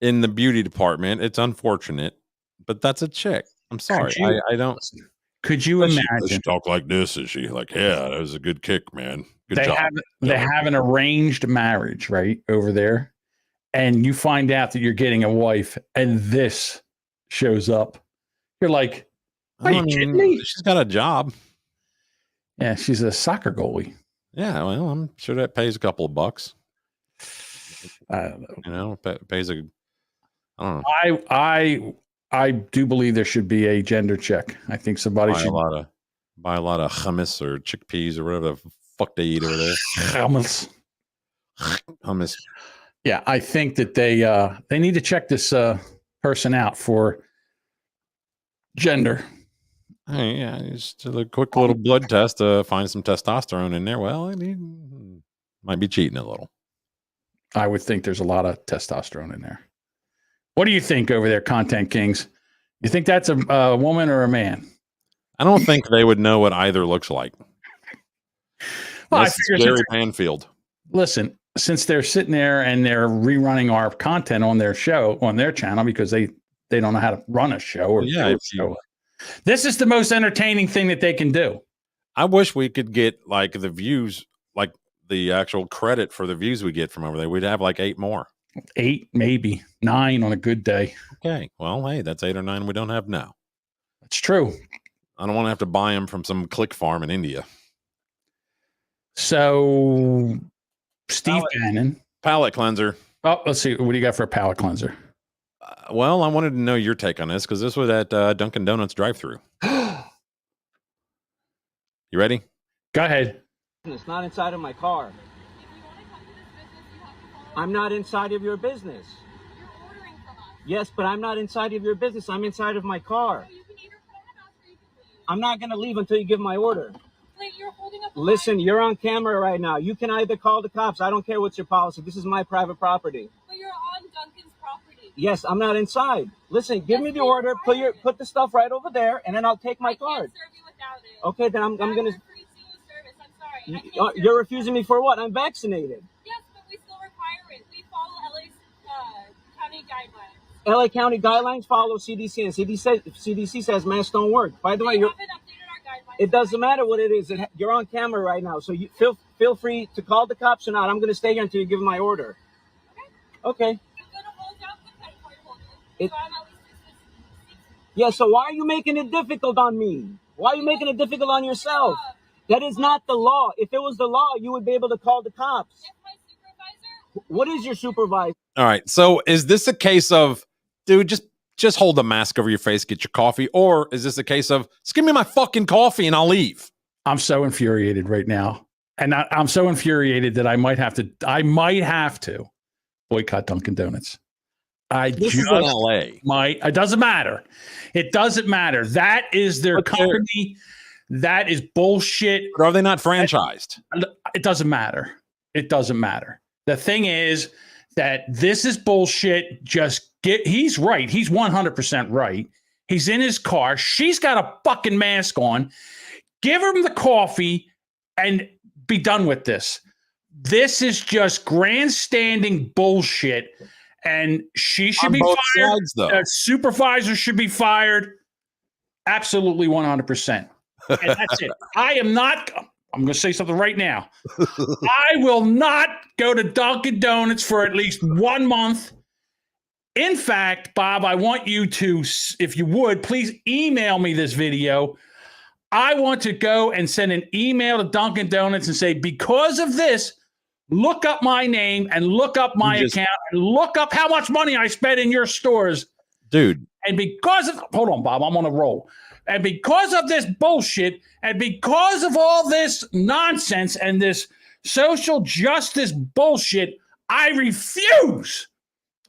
in the beauty department. It's unfortunate, but that's a chick. I'm sorry. I don't. Could you imagine? Does she talk like this? Is she like, yeah, that was a good kick, man. Good job. They have an arranged marriage right over there, and you find out that you're getting a wife, and this shows up. You're like, are you kidding me? She's got a job. Yeah, she's a soccer goalie. Yeah, well, I'm sure that pays a couple of bucks. I don't know. Pays I don't know. I do believe there should be a gender check. I think somebody should buy a lot of hummus or chickpeas or whatever the fuck they eat over there. Hummus. Yeah, I think that they need to check this person out for gender. Hey, yeah, just a quick little blood test to find some testosterone in there. Well, he might be cheating a little. I would think there's a lot of testosterone in there. What do you think over there, Content Kings? You think that's a woman or a man? I don't think they would know what either looks like. Well, I figure Gary Panfield. Listen, since they're sitting there and they're rerunning our content on their show, on their channel, because they don't know how to run a show or if This is the most entertaining thing that they can do. I wish we could get like the views, like the actual credit for the views we get from over there. We'd have like 8 more. 8, maybe 9 on a good day. Okay. Well, hey, that's 8 or 9 we don't have now. That's true. I don't want to have to buy them from some click farm in India. So, Steve Bannon. Palate cleanser. Oh, let's see. What do you got for a palate cleanser? Well, I wanted to know your take on this because this was at Dunkin' Donuts drive-thru. You ready? Go ahead. It's not inside of my car. I'm not inside of your business. Yes, but I'm not inside of your business. I'm inside of my car. I'm not going to leave until you give my order. Listen, you're on camera right now. You can either call the cops. I don't care what's your policy. This is my private property. But you're on Dunkin's property. Yes, I'm not inside. Listen, give me the order. Put the stuff right over there, and then I'll take my card. Serve you without it. Okay, then I'm going to. Service. I'm sorry. You're refusing me for what? I'm vaccinated. Yes, but we still require it. We follow LA's county guidelines. LA County guidelines follow CDC, and CDC says masks don't work. By the way, it doesn't matter what it is. You're on camera right now, so you feel free to call the cops or not. I'm going to stay here until you give my order. Okay. I'm going to hold out the credit card holder. Yeah, so why are you making it difficult on me? Why are you making it difficult on yourself? That is not the law. If it was the law, you would be able to call the cops. If my supervisor... What is your supervisor? All right. So is this a case of, dude, just hold the mask over your face, get your coffee, or is this a case of, just give me my fucking coffee and I'll leave? I'm so infuriated right now. And I'm so infuriated that I might have to boycott Dunkin' Donuts. This is in LA. It doesn't matter. It doesn't matter. That is their company. That is bullshit. But are they not franchised? It doesn't matter. It doesn't matter. The thing is that this is bullshit. He's right. He's 100% right. He's in his car. She's got a fucking mask on. Give him the coffee and be done with this. This is just grandstanding bullshit. And she should be fired. The supervisor should be fired. Absolutely 100%. And that's it. I'm going to say something right now. I will not go to Dunkin' Donuts for at least 1 month. In fact, Bob, I want you to, if you would, please email me this video. I want to go and send an email to Dunkin' Donuts and say, because of this, look up my name and look up my account and look up how much money I spent in your stores. Dude. And because of, hold on, Bob, I'm on a roll. And because of this bullshit and because of all this nonsense and this social justice bullshit, I refuse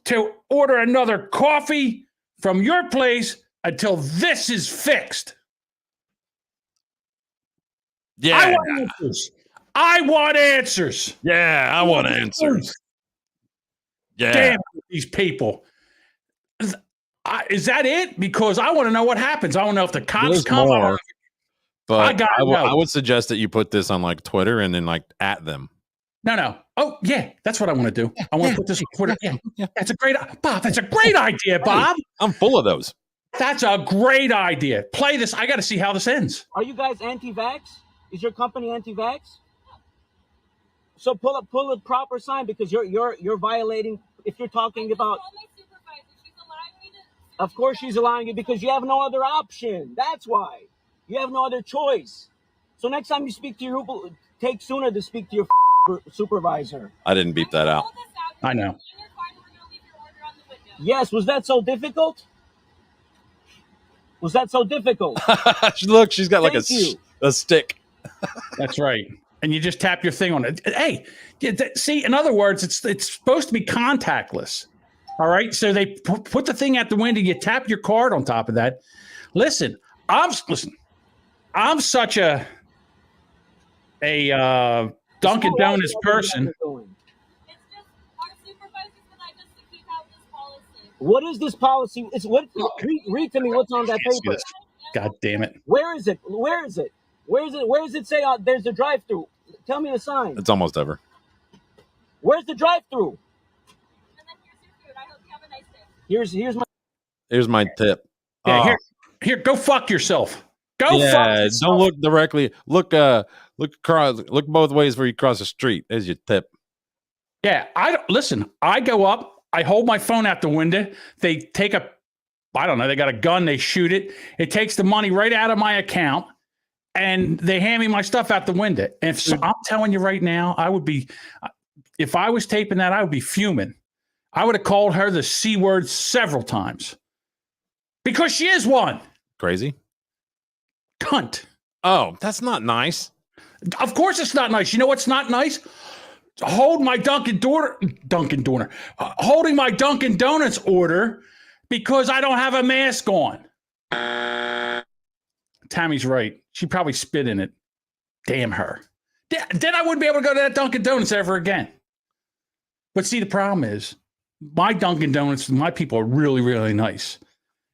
to order another coffee from your place until this is fixed. Yeah. I want answers. I want answers. Yeah, I want answers. Yeah. Damn these people. Is that it? Because I want to know what happens. I want to know if the cops come. More, but I would suggest that you put this on like Twitter and then like at them. No. Oh, yeah. That's what I want to do. I want to put this on Twitter. Yeah. That's a great Bob. That's a great idea, Bob. I'm full of those. That's a great idea. Play this. I got to see how this ends. Are you guys anti-vax? Is your company anti-vax? So pull a proper sign because you're violating. If you're talking about, of course she's allowing you because you have no other option. That's why you have no other choice. So next time you speak to your, take sooner to speak to your supervisor. I didn't beep that out. I know. Yes. Was that so difficult? Was that so difficult? Look, she's got like a stick. That's right. And you just tap your thing on it. Hey, see, in other words, it's supposed to be contactless. All right. So they put the thing at the window. You tap your card on top of that. Listen, I'm such a Dunkin' Donuts person. What is this policy? It's what? Read to me what's on that paper. God damn it! Where is it? Where is it? Where is it? Where does it say there's a drive-through? Tell me the sign. It's almost ever. Where's the drive-through? Here's my tip. Yeah, Here, go fuck yourself. Go fuck Yeah, yourself. don't look directly. Look across. Look both ways before you cross the street. There's your tip. Yeah, listen. I go up. I hold my phone out the window. They take I don't know. They got a gun. They shoot it. It takes the money right out of my account, and they hand me my stuff out the window. And I'm telling you right now, I would be, if I was taping that, I would be fuming. I would have called her the C word several times because she is one. Crazy. Cunt. Oh, that's not nice. Of course it's not nice. You know what's not nice? Holding my Dunkin' Donuts order because I don't have a mask on. Tammy's right. She probably spit in it. Damn her. Then I wouldn't be able to go to that Dunkin' Donuts ever again. But see, the problem is my Dunkin' Donuts, my people are really, really nice.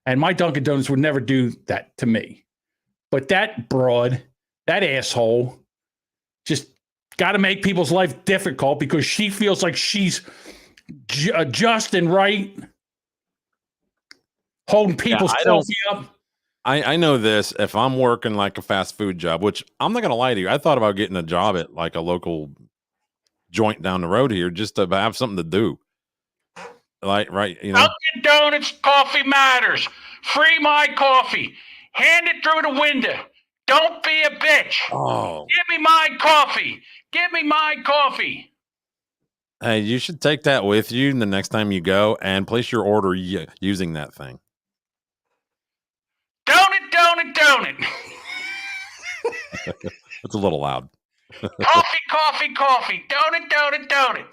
And my Dunkin' Donuts would never do that to me. But that broad, that asshole, just got to make people's life difficult because she feels like she's just and right, holding people's coffee up. I know this. If I'm working like a fast food job, which I'm not going to lie to you, I thought about getting a job at like a local joint down the road here just to have something to do. Like, right, you know. Dunkin' Donuts coffee matters. Free my coffee. Hand it through the window. Don't be a bitch. Oh. Give me my coffee. Give me my coffee. Hey, you should take that with you the next time you go and place your order using that thing. Donut. It's a little loud. Coffee. Donut.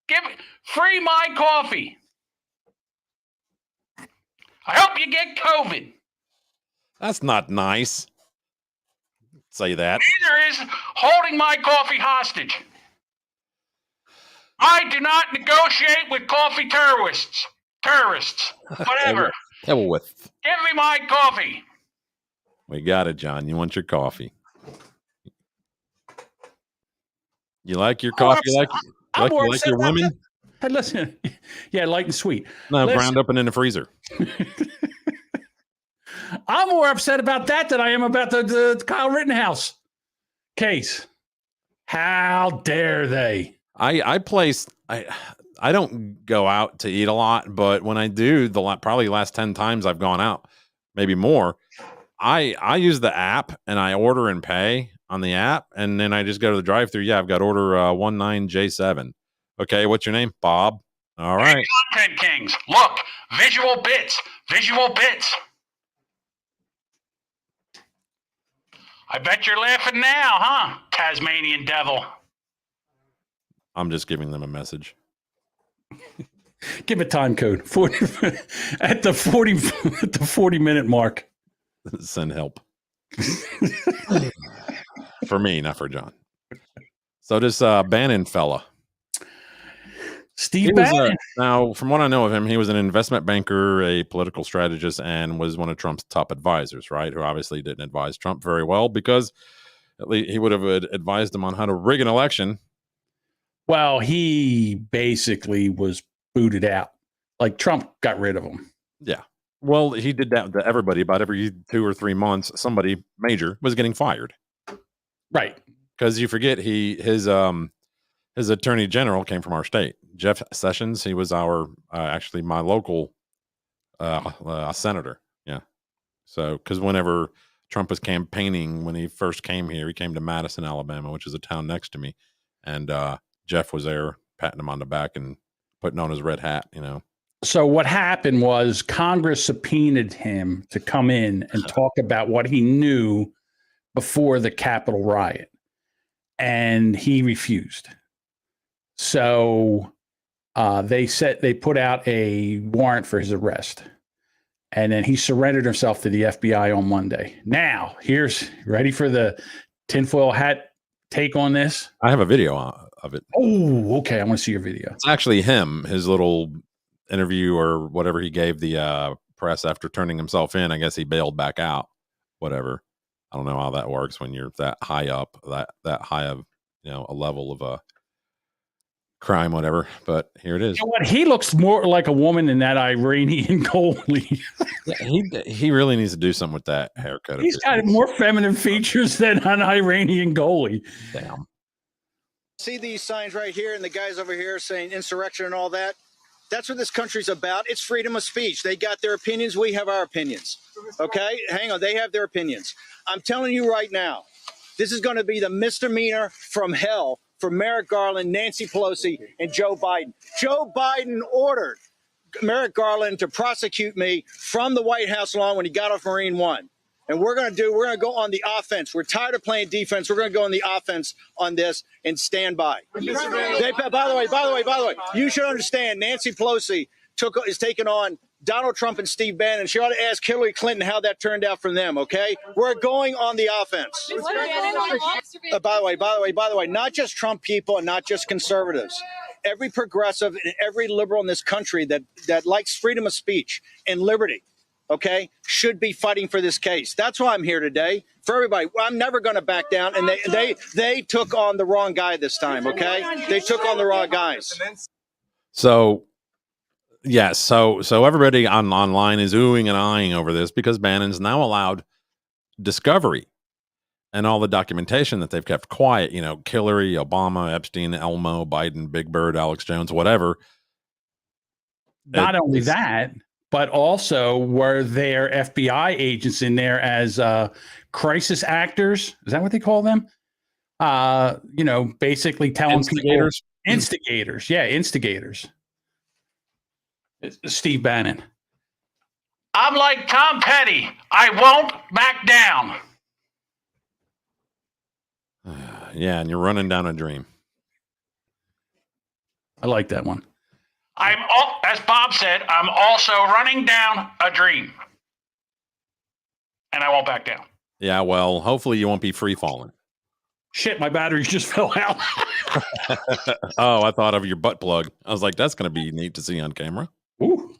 Give me free my coffee. I hope you get COVID. That's not nice. Say that. Neither is holding my coffee hostage. I do not negotiate with coffee terrorists. Whatever. Hell with. Give me my coffee. We got it, John. You want your coffee. You like your coffee like your women? Hey, listen. Yeah, light and sweet. No, ground up and in the freezer. I'm more upset about that than I am about the Kyle Rittenhouse case. How dare they? I don't go out to eat a lot, but when I do, probably last 10 times I've gone out, maybe more, I use the app and I order and pay on the app, and then I just go to the drive-thru. Yeah, I've got order 19J7. Okay, what's your name? Bob. All right. Content kings. Look, visual bits. I bet you're laughing now, huh? Tasmanian devil. I'm just giving them a message. Give a time code. 40 at the 40-minute mark. Send help. For me, not for John. So this Bannon fella. Steve Bannon. Now, from what I know of him, he was an investment banker, a political strategist, and was one of Trump's top advisors, right? Who obviously didn't advise Trump very well because at least he would have advised him on how to rig an election. Well, he basically was booted out. Like Trump got rid of him. Yeah. Well, he did that to everybody. About every 2 or 3 months, somebody major was getting fired. Right. Because you forget his attorney general came from our state. Jeff Sessions, he was actually my local senator. Yeah. So, because whenever Trump was campaigning, when he first came here, he came to Madison, Alabama, which is a town next to me. And Jeff was there patting him on the back and putting on his red hat, you know. So what happened was Congress subpoenaed him to come in and talk about what he knew before the Capitol riot. And he refused. So they put out a warrant for his arrest. And then he surrendered himself to the FBI on Monday. Now, ready for the tinfoil hat take on this? I have a video of it. Oh, okay. I want to see your video. It's actually him, his little interview or whatever he gave the press after turning himself in. I guess he bailed back out, whatever. I don't know how that works when you're that high up, that high of, a level of crime, whatever. But here it is. You know what? He looks more like a woman than that Iranian goalie. He really needs to do something with that haircut. He's got more feminine features than an Iranian goalie. Damn. See these signs right here and the guys over here saying insurrection and all that? That's what this country's about. It's freedom of speech. They got their opinions. We have our opinions. Okay? Hang on. They have their opinions. I'm telling you right now, this is going to be the misdemeanor from hell for Merrick Garland, Nancy Pelosi, and Joe Biden. Joe Biden ordered Merrick Garland to prosecute me from the White House lawn when he got off Marine One. And we're going to go on the offense. We're tired of playing defense. We're going to go on the offense on this and stand by. By the way, you should understand Nancy Pelosi is taking on Donald Trump and Steve Bannon. She ought to ask Hillary Clinton how that turned out from them, okay? We're going on the offense. By the way, not just Trump people and not just conservatives. Every progressive and every liberal in this country that likes freedom of speech and liberty, okay, should be fighting for this case. That's why I'm here today. For everybody, I'm never going to back down. And they took on the wrong guy this time, okay? They took on the wrong guys. So, yes, so everybody online is oohing and eyeing over this because Bannon's now allowed discovery and all the documentation that they've kept quiet. You know, Hillary, Obama, Epstein, Elmo, Biden, Big Bird, Alex Jones, whatever. Not only that, but also were there FBI agents in there as crisis actors? Is that what they call them? You know, basically telling people instigators. Yeah, instigators. It's Steve Bannon. I'm like Tom Petty. I won't back down. Yeah, and you're running down a dream. I like that one. As Bob said, I'm also running down a dream. And I won't back down. Yeah, well, hopefully you won't be free falling. Shit, my batteries just fell out. Oh, I thought of your butt plug. I was like, that's going to be neat to see on camera. Ooh.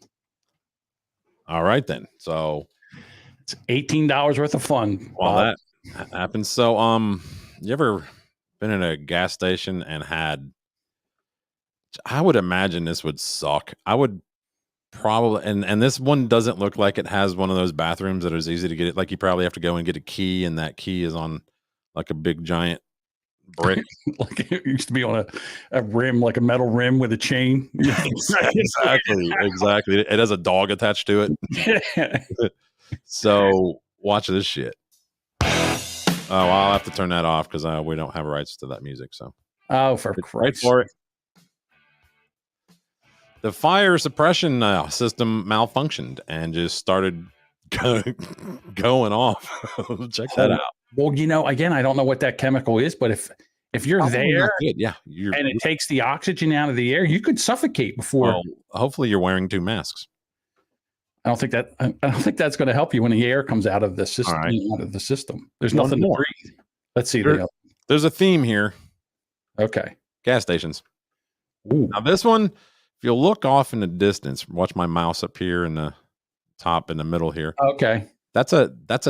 All right, then. So it's $18 worth of fun. Well, that happens. So, you ever been in a gas station and had, I would imagine this would suck. I would probably, and this one doesn't look like it has one of those bathrooms that is easy to get it. Like you probably have to go and get a key, and that key is on like a big giant brick. Like it used to be on a rim, like a metal rim with a chain. Exactly. It has a dog attached to it. So watch this shit. Oh, I'll have to turn that off because we don't have rights to that music. So, for Christ's right for it. The fire suppression system malfunctioned and just started going off. Check that out. Well, you know, again, I don't know what that chemical is, but if you're there, yeah, and it takes the oxygen out of the air, you could suffocate before. Well, hopefully, you're wearing 2 masks. I don't think that's going to help you when the air comes out of the system. Right. Out of the system, there's nothing to breathe. Let's see. There's a theme here. Okay, gas stations. Ooh. Now this one, if you look off in the distance, watch my mouse up here in the top in the middle here. Okay, that's a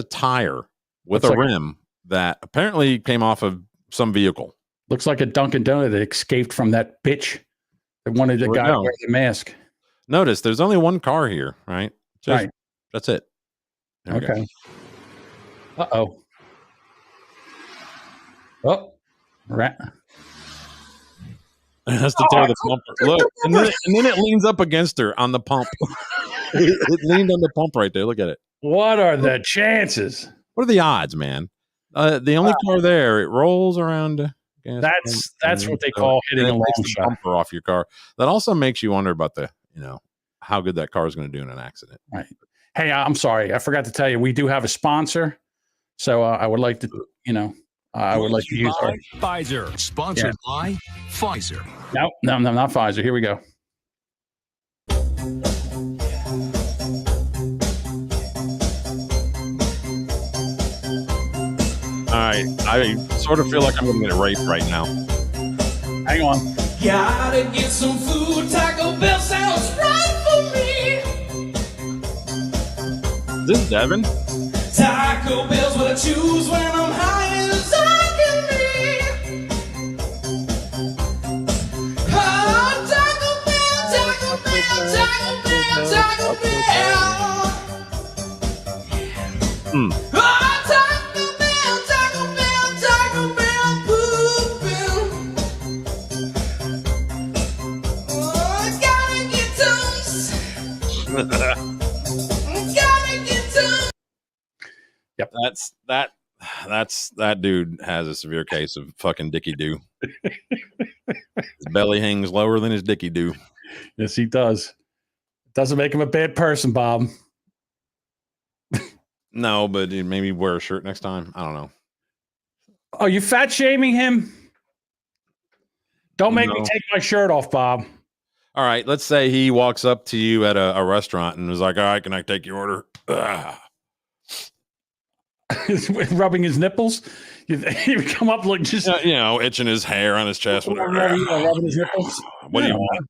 tire with a rim that apparently came off of some vehicle. Looks like a Dunkin' Donut that escaped from that bitch that wanted the guy to wear the mask. Notice there's only one car here, right? Right. That's it. Okay. Uh-oh. Oh, rat. It has to tear the bumper. Look, and then it leans up against her on the pump. It leaned on the pump right there. Look at it. What are the chances? What are the odds, man? The only car there, it rolls around. That's what they call hitting a long shot. Bumper off your car. That also makes you wonder about how good that car is going to do in an accident. Right. Hey, I'm sorry. I forgot to tell you, we do have a sponsor. So I would like to, I would like to use our Pfizer. Sponsored by Pfizer. No, not Pfizer. Here we go. All right. I sort of feel like I'm going to get raped right now. Hang on. Gotta get some food. Taco Bell sounds right for me. Is this Devin? Taco Bell's what I choose when I'm high as I can be. Yep. That dude has a severe case of fucking dicky do. His belly hangs lower than his dicky do. Yes, he does. Doesn't make him a bad person, Bob. No, but maybe wear a shirt next time. I don't know. Oh, you fat shaming him? Don't make me take my shirt off, Bob. All right, let's say he walks up to you at a restaurant and was like, all right, can I take your order? Rubbing his nipples? You come up like just... itching his hair on his chest. Rubbing his nipples? What do you want?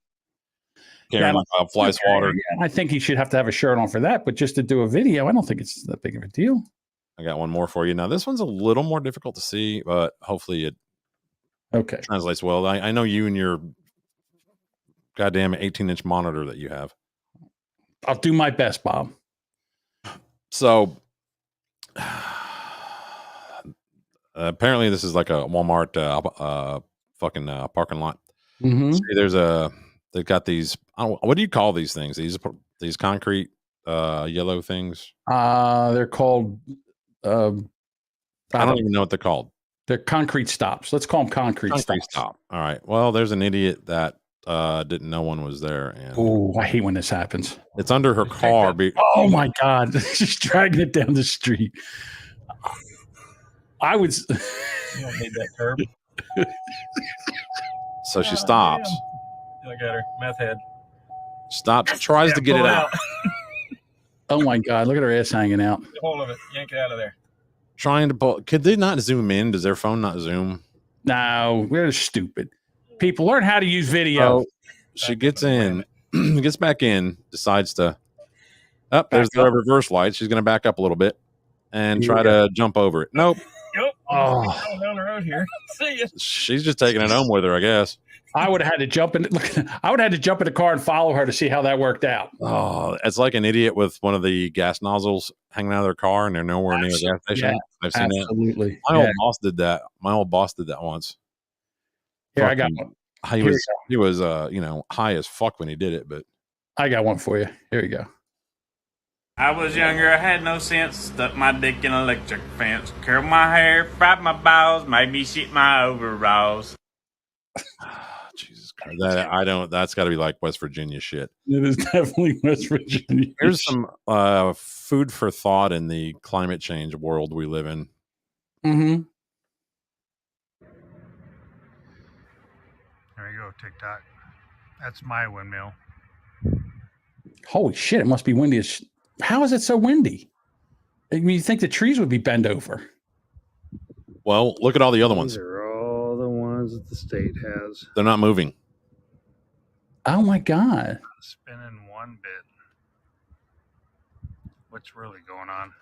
Carrying fly swatter. I think he should have to have a shirt on for that, but just to do a video, I don't think it's that big of a deal. I got one more for you. Now, this one's a little more difficult to see, but hopefully it translates well. I know you and your goddamn 18-inch monitor that you have. I'll do my best, Bob. So apparently this is like a Walmart fucking parking lot. Mm-hmm. See, they've got these, what do you call these things? These concrete yellow things? They're called I don't even know what they're called. They're concrete stops. Let's call them concrete stops. Stop. All right. Well, there's an idiot that didn't know one was there. And oh, I hate when this happens. It's under her car. Oh my God. She's dragging it down the street. I would. You don't need that curb. So she stops. Look at her. Meth head. Stops. Tries to get it out. Oh my God. Look at her ass hanging out. Get hold of it. Yank it out of there. Trying to pull. Could they not zoom in? Does their phone not zoom? No, we're stupid. People learn how to use video. So she gets in, gets back in, decides to. There's the reverse light. She's going to back up a little bit and try to jump over it. Nope. Yep. Oh, down the road here. See ya. She's just taking it home with her, I guess. I would have had to jump in. I would have had to jump in the car and follow her to see how that worked out. Oh, it's like an idiot with one of the gas nozzles hanging out of their car, and they're nowhere near a gas station. Yeah, I've seen absolutely. that. My old boss did that. My old boss did that once. Here, I got one. He was high as fuck when he did it, but I got one for you. Here you go. I was younger, I had no sense. Stuck my dick in an electric fence. Curled my hair, fried my balls, made me shit my overalls. Jesus Christ. That's got to be like West Virginia shit. It is definitely West Virginia. Here's some food for thought in the climate change world we live in. Mm-hmm. There you go, TikTok. That's my windmill. Holy shit, it must be windy as how is it so windy? I mean, you think the trees would be bent over. Well, look at all the other ones. These are all the ones that the state has. They're not moving. Oh my God. Spinning one bit. What's really going on?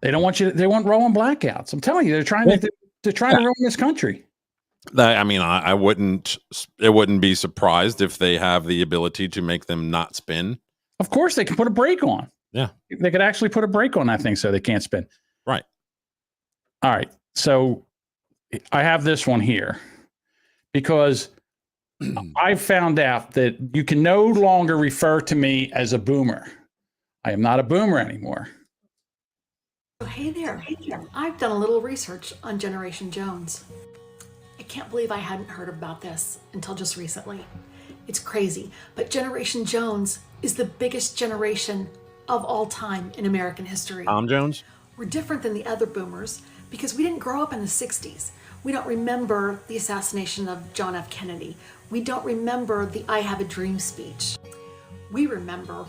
They don't want they want rolling blackouts. I'm telling you, they're trying to ruin this country. I wouldn't. It wouldn't be surprised if they have the ability to make them not spin. Of course, they can put a brake on. Yeah, they could actually put a brake on that thing so they can't spin. Right. All right. So I have this one here because I found out that you can no longer refer to me as a boomer. I am not a boomer anymore. Hey there. I've done a little research on Generation Jones. I can't believe I hadn't heard about this until just recently. It's crazy, but Generation Jones is the biggest generation of all time in American history. Tom Jones? We're different than the other boomers because we didn't grow up in the 60s. We don't remember the assassination of John F. Kennedy. We don't remember the I Have a Dream speech. We remember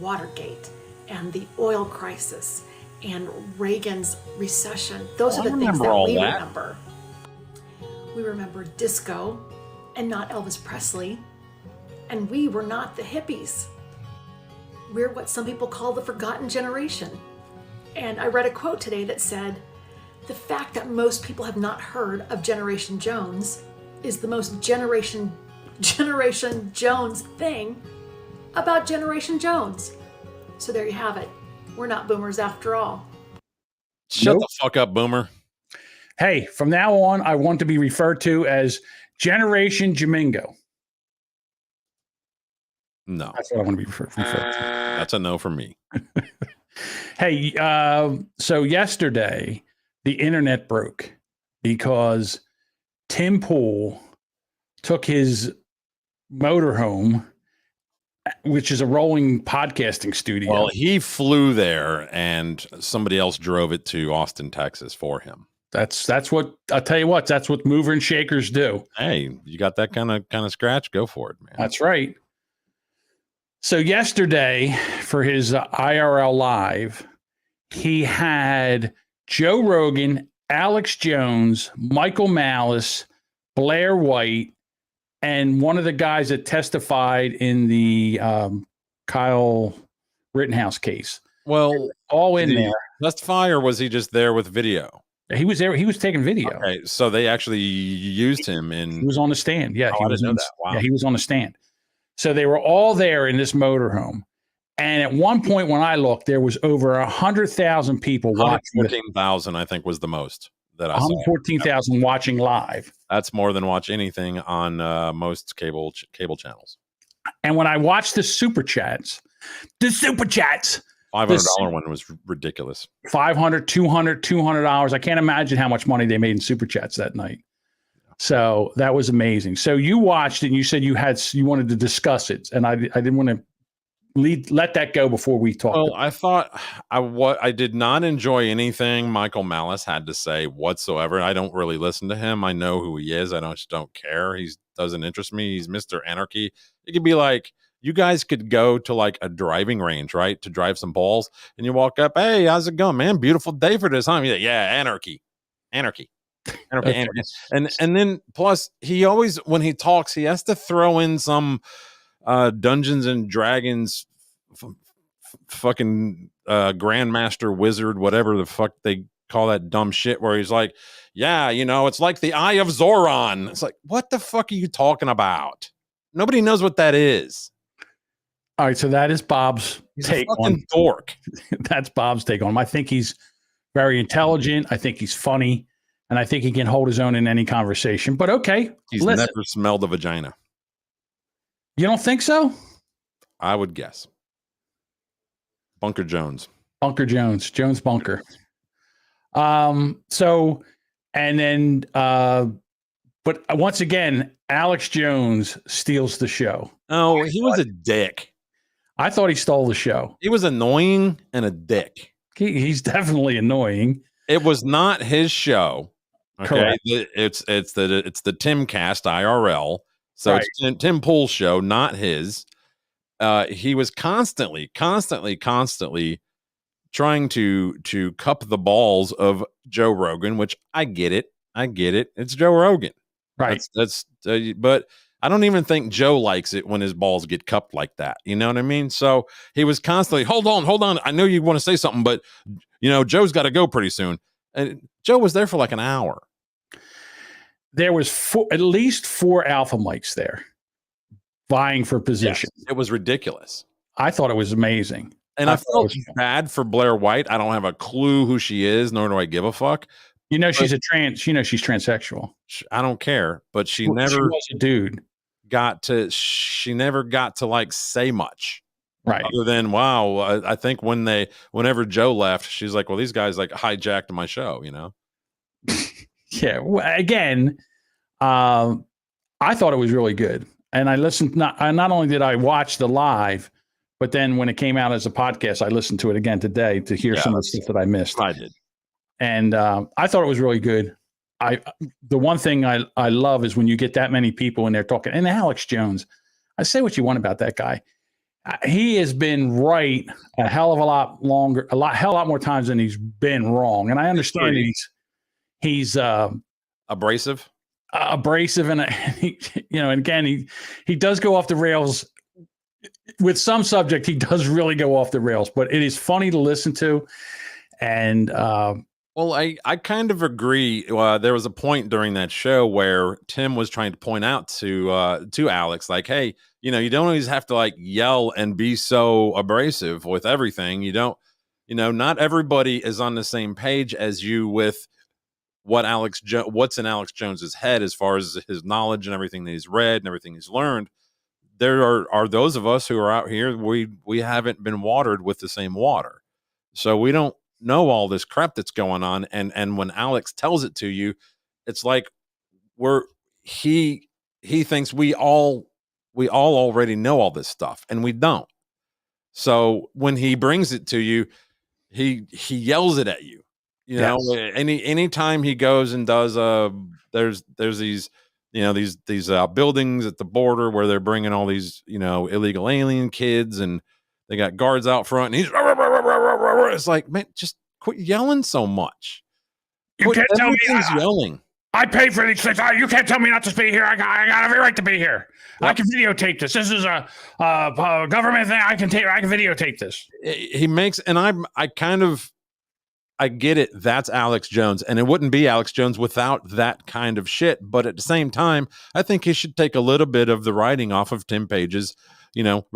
Watergate and the oil crisis and Reagan's recession. Those are the things that we remember. We remember disco and not Elvis Presley. And we were not the hippies. We're what some people call the forgotten generation. And I read a quote today that said, the fact that most people have not heard of Generation Jones is the most Generation Jones thing about Generation Jones. So there you have it. We're not boomers after all. Shut the fuck up, boomer. Hey, from now on, I want to be referred to as Generation Jamingo. No. That's what I want to be referred to. That's a no for me. Hey, so yesterday the internet broke because Tim Pool took his motorhome, which is a rolling podcasting studio. Well, he flew there and somebody else drove it to Austin, Texas for him. That's what I'll tell you what, that's what mover and shakers do. Hey, you got that kind of scratch? Go for it, man. That's right. So yesterday for his IRL live, he had Joe Rogan, Alex Jones, Michael Malice, Blair White, and one of the guys that testified in the Kyle Rittenhouse case. Well, all in there. Testify, or was he just there with video? He was there. He was taking video. Okay, so they actually used him in. He was on the stand. Yeah, I didn't know that. Wow. Yeah, he was on the stand. So they were all there in this motorhome. And at one point when I looked, there was over 100,000 people watching. 114,000, I think, was the most that I saw. 114,000 watching live. That's more than watch anything on most cable channels. And when I watched the super chats, $500 one was ridiculous. $500, $200, $200. I can't imagine how much money they made in super chats that night. So that was amazing. So you watched it and you said you wanted to discuss it, and I didn't want to let that go before we talk. Well, I thought I did not enjoy anything Michael Malice had to say whatsoever. I don't really listen to him. I know who he is. I just don't care. He doesn't interest me. He's Mr. Anarchy. It could be like, you guys could go to like a driving range, right, to drive some balls, and you walk up, hey, how's it going, man? Beautiful day for this, huh? Yeah, anarchy. Anarchy. And then plus he always, when he talks, he has to throw in some Dungeons and Dragons fucking Grandmaster Wizard, whatever the fuck they call that dumb shit, where he's like, yeah, it's like the Eye of Zoran. It's like, what the fuck are you talking about? Nobody knows what that is. All right, so that is Bob's take on dork. That's Bob's take on him. I think he's very intelligent. I think he's funny. And I think he can hold his own in any conversation. But okay, he's never smelled a vagina. You don't think so? I would guess. Bunker Jones. Jones Bunker. So, and then, but once again, Alex Jones steals the show. Oh, he was a dick. I thought he stole the show. He was annoying and a dick. He's definitely annoying. It was not his show. Okay, correct. It's the Tim Cast IRL. So right. It's Tim Pool's show, not his. He was constantly trying to cup the balls of Joe Rogan, which I get it. It's Joe Rogan, right? But I don't even think Joe likes it when his balls get cupped like that. You know what I mean? So he was constantly, hold on. I know you want to say something, but Joe's got to go pretty soon. And Joe was there for like an hour. There was at least 4 alpha mics there vying for position. Yes, it was ridiculous. I thought it was amazing. And I felt bad for Blair White. I don't have a clue who she is, nor do I give a fuck. She's a trans. She's transsexual. I don't care, but she was a dude. She never got to like say much. Right. Other than, wow, I think whenever Joe left, she's like, well, these guys like hijacked my show, Yeah. Again, I thought it was really good. And I listened, not only did I watch the live, but then when it came out as a podcast, I listened to it again today to hear some of the stuff that I missed. I did. And I thought it was really good. The one thing I love is when you get that many people in there talking. And Alex Jones, I say what you want about that guy. He has been right a hell of a lot longer, a lot more times than he's been wrong. And I understand he's abrasive, and and again, he does go off the rails with some subject. He does really go off the rails, but it is funny to listen to. And well, I kind of agree. There was a point during that show where Tim was trying to point out to Alex, like, hey, you don't always have to like yell and be so abrasive with everything. You don't, not everybody is on the same page as you with what's in Alex Jones's head as far as his knowledge and everything that he's read and everything he's learned. there are those of us who are out here, we haven't been watered with the same water. So we don't know all this crap that's going on. And when Alex tells it to you, it's like he thinks we all already know all this stuff, and we don't. So when he brings it to you, he yells it at you. You know, anytime he goes and does there's these, you know, these buildings at the border where they're bringing all these, you know, illegal alien kids, and they got guards out front, and he's it's like, man, just quit yelling so much. You can't tell me yelling. I pay for these things. You can't tell me not to be here. I got every right to be here. Yep. I can videotape this. This is a government thing. I can videotape this. He makes, and I get it. That's Alex Jones, and it wouldn't be Alex Jones without that kind of shit. But at the same time, I think he should take a little bit of the writing off of Tim Page's, you know,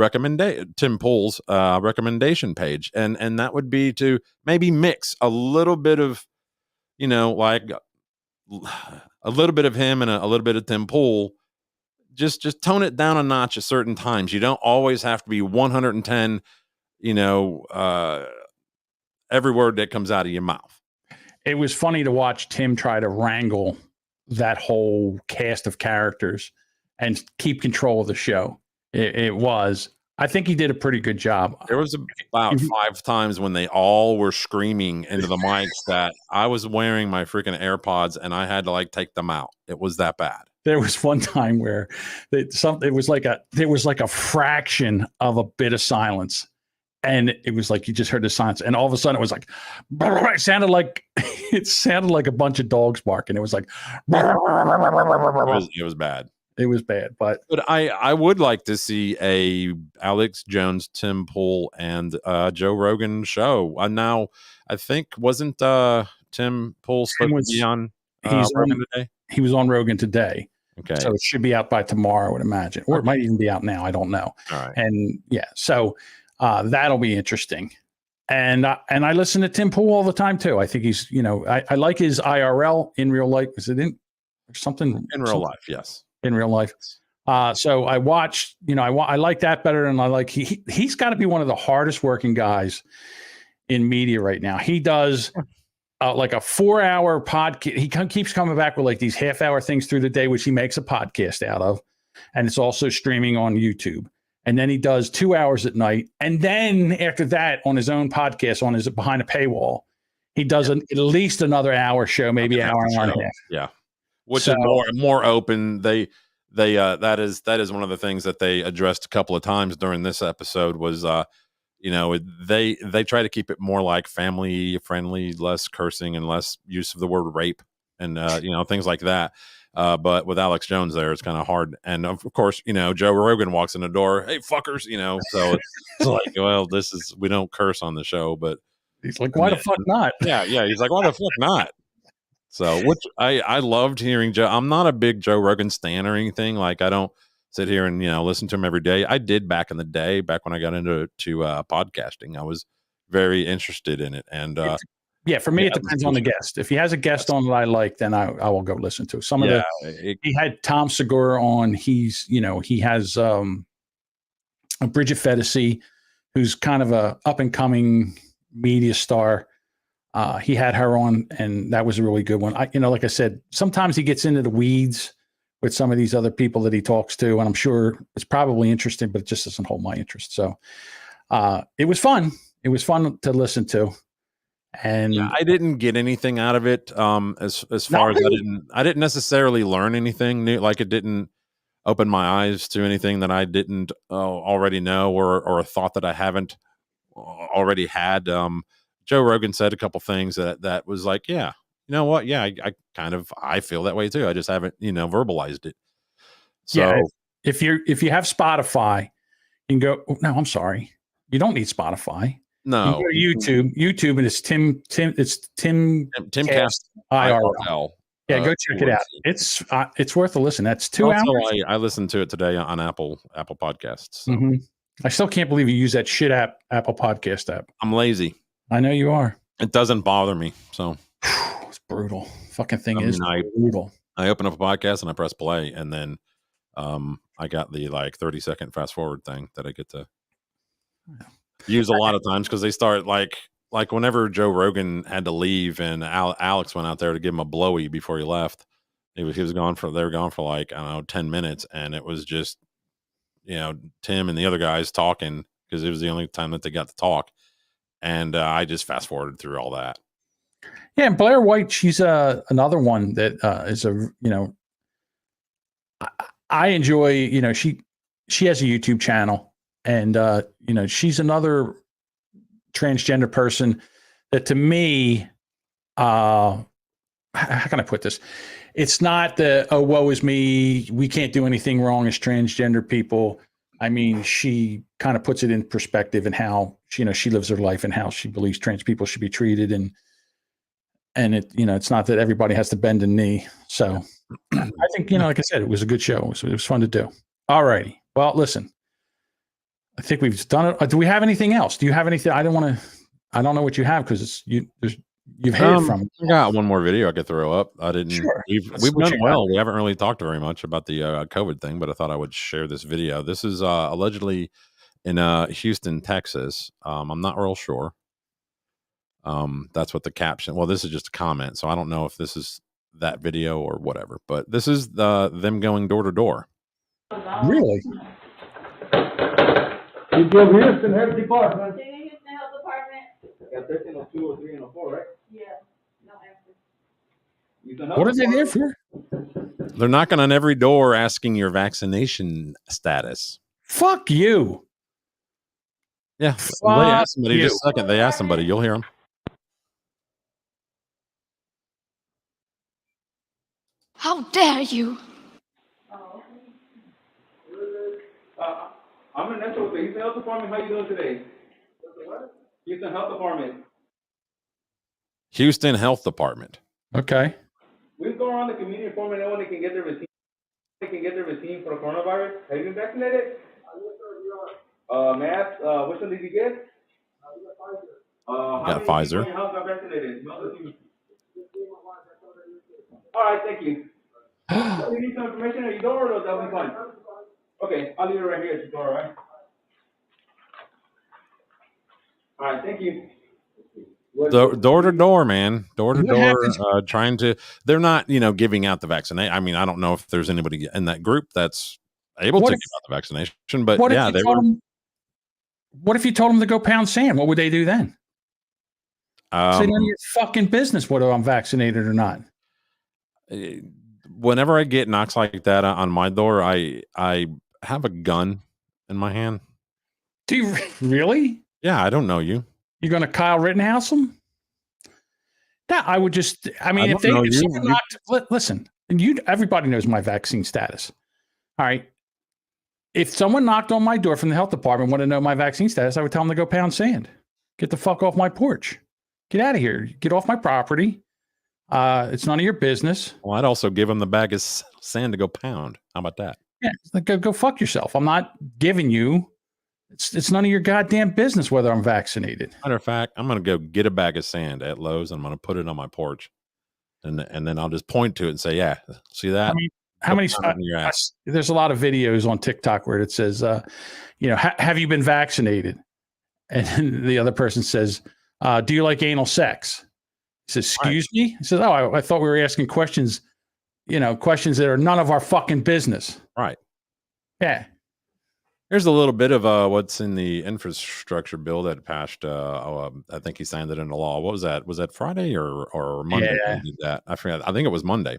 Tim Pool's recommendation page, and that would be to maybe mix a little bit of, you know, like a little bit of him and a little bit of Tim Pool. Just tone it down a notch at certain times. You don't always have to be 110, you know, every word that comes out of your mouth. It was funny to watch Tim try to wrangle that whole cast of characters and keep control of the show. It was. I think he did a pretty good job. There was about 5 times when they all were screaming into the mics that I was wearing my freaking AirPods and I had to like take them out. It was that bad. There was one time where there was like a fraction of a bit of silence, and it was like you just heard the silence, and all of a sudden it was like it sounded like a bunch of dogs barking. It was like it was bad. It was bad, but I would like to see a Alex Jones, Tim Pool, and Joe Rogan show. Now, I think wasn't Tim Pool supposed to be on Rogan today? He was on Rogan today. Okay, so it should be out by tomorrow, I would imagine, or it might even be out now. I don't know. All right, and yeah, so that'll be interesting. And I listen to Tim Pool all the time too. I think he's, you know, I like his IRL in real life. Is it in something in real life? Yes. In real life. So I watched, you know, I like that better than I like. He's got to be one of the hardest working guys in media right now. He does like a 4-hour podcast. He keeps coming back with like these half-hour things through the day, which he makes a podcast out of. And it's also streaming on YouTube. And then he does 2 hours at night. And then after that, on his own podcast, on his behind a paywall, he does at least another hour show, maybe an hour and a half. Yeah. Which is more open. That is one of the things that they addressed a couple of times during this episode was, you know, they try to keep it more like family friendly, less cursing and less use of the word rape and you know, things like that. But with Alex Jones there, it's kind of hard. And of course, you know, Joe Rogan walks in the door, hey fuckers, you know, so it's like, well, we don't curse on the show, but he's like, why the fuck not? Yeah. He's like, why the fuck not? So, which I loved hearing Joe. I'm not a big Joe Rogan stan or anything. Like, I don't sit here and, you know, listen to him every day. I did back in the day, back when I got into podcasting. I was very interested in it. And yeah, for me, it depends on the guest. If he has a guest on that I like, then I will go listen to some of he had Tom Segura on. He's, you know, he has a Bridget Fedesi, who's kind of a up and coming media star. He had her on, and that was a really good one. You know, like I said, sometimes he gets into the weeds with some of these other people that he talks to, and I'm sure it's probably interesting, but it just doesn't hold my interest. So it was fun. It was fun to listen to. And yeah, I didn't get anything out of it. As far as I didn't necessarily learn anything new. Like, it didn't open my eyes to anything that I didn't already know or thought that I haven't already had. Joe Rogan said a couple things that was like, yeah, you know what? Yeah, I feel that way too. I just haven't, you know, verbalized it. So yeah, if you have Spotify, you can go. No, I'm sorry, you don't need Spotify. No, you go to YouTube, and it's Tim Cast IRL. Yeah, go check it out. It's worth a listen. That's 2 hours. I listened to it today on Apple Podcasts. So. Mm-hmm. I still can't believe you use that shit Apple Podcast app. I'm lazy. I know you are. It doesn't bother me. So it's brutal. Fucking thing is brutal. I open up a podcast and I press play, and then I got the like 30-second fast forward thing that I get to use a lot of times because they start like whenever Joe Rogan had to leave and Alex went out there to give him a blowy before he left. He was gone for they were gone for like, I don't know, 10 minutes, and it was just, you know, Tim and the other guys talking because it was the only time that they got to talk, and I just fast forwarded through all that. Yeah, and Blair White, she's another one that is a, you know, I enjoy, you know, she has a YouTube channel, and you know, she's another transgender person that to me, how can I put this? It's not the, oh, woe is me, we can't do anything wrong as transgender people. I mean, she kind of puts it in perspective and how she, you know, she lives her life and how she believes trans people should be treated. And it, you know, it's not that everybody has to bend a knee. So I think, you know, like I said, it was a good show. It was fun to do. All righty. Well, listen, I think we've done it. Do we have anything else? Do you have anything? I don't know what you have because you've heard from it. I got one more video I could throw up. I didn't. Sure. We've done well. We haven't really talked very much about the COVID thing, but I thought I would share this video. This is allegedly in Houston, Texas. I'm not real sure. That's what the caption. Well, this is just a comment, so I don't know if this is that video or whatever. But this is them going door to door. Really? You give Houston Health Department. Houston Health Department. Got 1302 or 304, right? Yeah. No answer. What are they there for? They're knocking on every door asking your vaccination status. Fuck you. Yeah. They asked somebody. Just a second. They asked somebody. You'll hear them. How dare you? I'm in Nashville with the Houston Health Department. How you doing today? Houston Health Department. Houston Health Department. Okay. We go around the community informing everyone they can get their vaccine. They can get their vaccine for the coronavirus. Have you been vaccinated? Matt, which one did you get? Got Pfizer. Your house got vaccinated? All right, thank you. You need some information at your door, or that'll be fine. Okay, I'll leave it right here at your door, all right? All right, thank you. Door to door, man. Door to door, trying to. They're not, you know, giving out the vaccination. I mean, I don't know if there's anybody in that group that's able to give out the vaccination, but yeah, they were. What if you told them to go pound sand? What would they do then? Say none of your fucking business whether I'm vaccinated or not. Whenever I get knocks like that on my door, I have a gun in my hand. Do you really? Yeah, I don't know you. You're going to Kyle Rittenhouse them? Yeah, I would just. I mean, if someone knocked, listen, everybody knows my vaccine status. All right. If someone knocked on my door from the health department, want to know my vaccine status, I would tell them to go pound sand. Get the fuck off my porch. Get out of here. Get off my property. It's none of your business. Well, I'd also give them the bag of sand to go pound. How about that? Yeah, go fuck yourself. I'm not giving you. It's none of your goddamn business whether I'm vaccinated. Matter of fact, I'm going to go get a bag of sand at Lowe's and I'm going to put it on my porch, and then I'll just point to it and say, "Yeah, see that." How many? There's a lot of videos on TikTok where it says, you know, have you been vaccinated? And the other person says, do you like anal sex? He says, excuse me? He says, oh, I thought we were asking questions, you know, questions that are none of our fucking business. Right. Yeah. Here's a little bit of what's in the infrastructure bill that passed. I think he signed it into law. What was that? Was that Friday or Monday? Yeah. He did that? I forgot. I think it was Monday.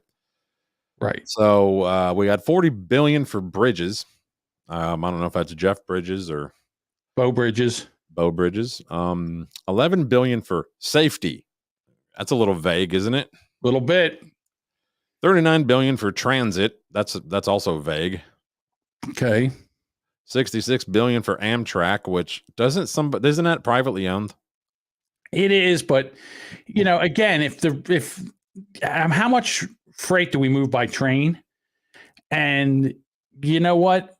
Right. So we got $40 billion for bridges. I don't know if that's Jeff Bridges or Bo Bridges. $11 billion for safety. That's a little vague, isn't it? A little bit. $39 billion for transit. That's also vague. Okay. $66 billion for Amtrak, which isn't that privately owned? It is, but you know, again, if how much freight do we move by train? And you know what?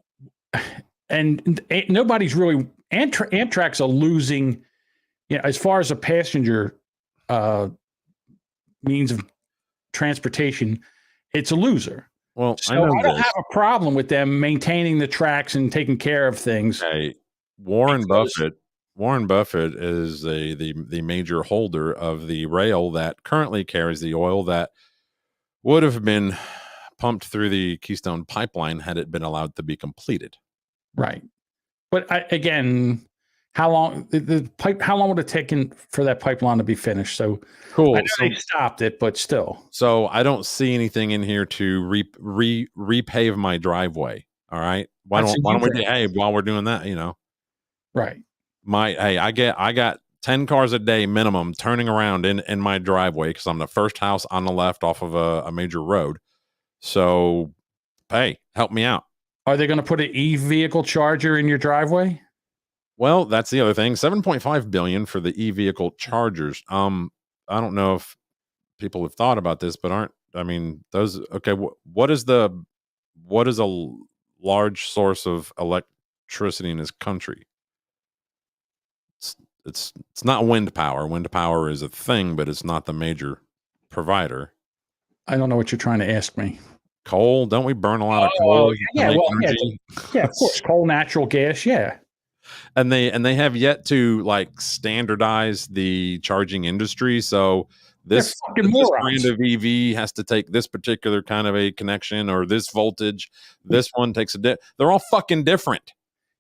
And nobody's really Amtrak's a losing, you know, as far as a passenger means of transportation, it's a loser. Well, So I know I don't this. have a problem with them maintaining the tracks and taking care of things. Okay, Warren Buffett is the major holder of the rail that currently carries the oil that would have been pumped through the Keystone pipeline had it been allowed to be completed. Right. But again, how long how long would it taken for that pipeline to be finished? So cool. I know they stopped it, but still. So I don't see anything in here to repave my driveway. All right. Why don't we do, hey, while we're doing that, Right. I got 10 cars a day minimum turning around in my driveway because I'm the first house on the left off of a major road. So, hey, help me out. Are they going to put an e-vehicle charger in your driveway? Well, that's the other thing. $7.5 billion for the e-vehicle chargers. I don't know if people have thought about this, but those okay? What is a large source of electricity in this country? It's not wind power. Wind power is a thing, but it's not the major provider. I don't know what you're trying to ask me. Coal? Don't we burn a lot of coal? Yeah, of course. Coal, natural gas, yeah. And they have yet to standardize the charging industry. So this brand of EV has to take this particular kind of a connection or this voltage. This one takes they're all fucking different.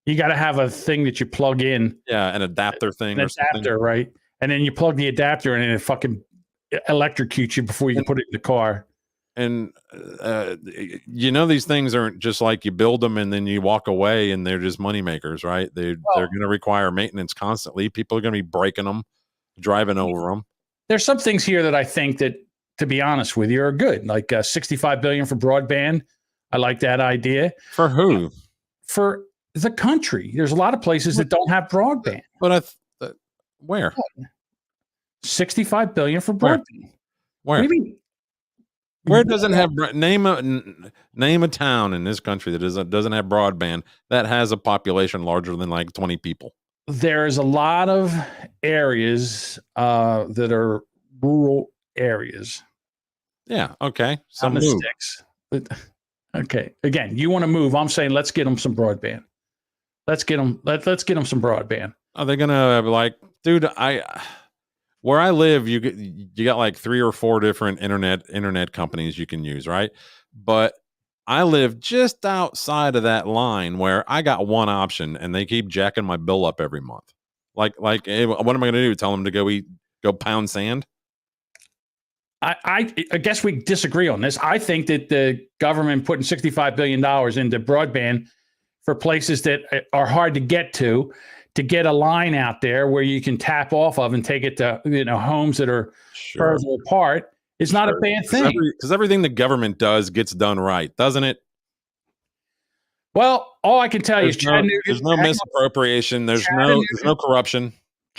You got to have a thing that you plug in. Yeah, an adapter thing. An adapter, right? And then you plug the adapter in and it fucking electrocutes you before you can put it in the car. And these things aren't just like you build them and then you walk away and they're just money makers, right? They're going to require maintenance constantly. People are going to be breaking them, driving over them. There's some things here that I think that, to be honest with you, are good. Like $65 billion for broadband. I like that idea. For who? For the country. There's a lot of places that don't have broadband. But where? $65 billion for broadband. Where? What do you mean? Where doesn't have name a town in this country that doesn't have broadband that has a population larger than 20 people? There's a lot of areas that are rural areas. Yeah. Okay. Some sticks. Okay. Again, you want to move? I'm saying let's get them some broadband. Let's get them some broadband. Are they gonna dude? Where I live, you got 3 or 4 different internet companies you can use, right? But I live just outside of that line where I got one option, and they keep jacking my bill up every month. What am I going to do? Tell them to go pound sand? I guess we disagree on this. I think that the government putting $65 billion into broadband for places that are hard to get a line out there where you can tap off of and take it to homes that are further apart is not a bad thing. Because everything the government does gets done right, doesn't it? Well, all I can tell you is there's no misappropriation. There's no corruption.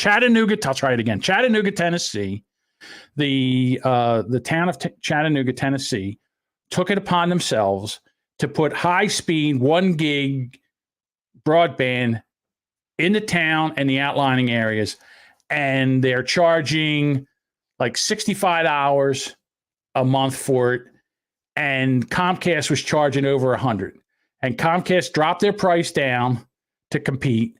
I'll try it again. Chattanooga, Tennessee. The town of Chattanooga, Tennessee, took it upon themselves to put high-speed 1 gig broadband in the town and the outlying areas, and they're charging $65 a month for it, and Comcast was charging over $100, and Comcast dropped their price down to compete,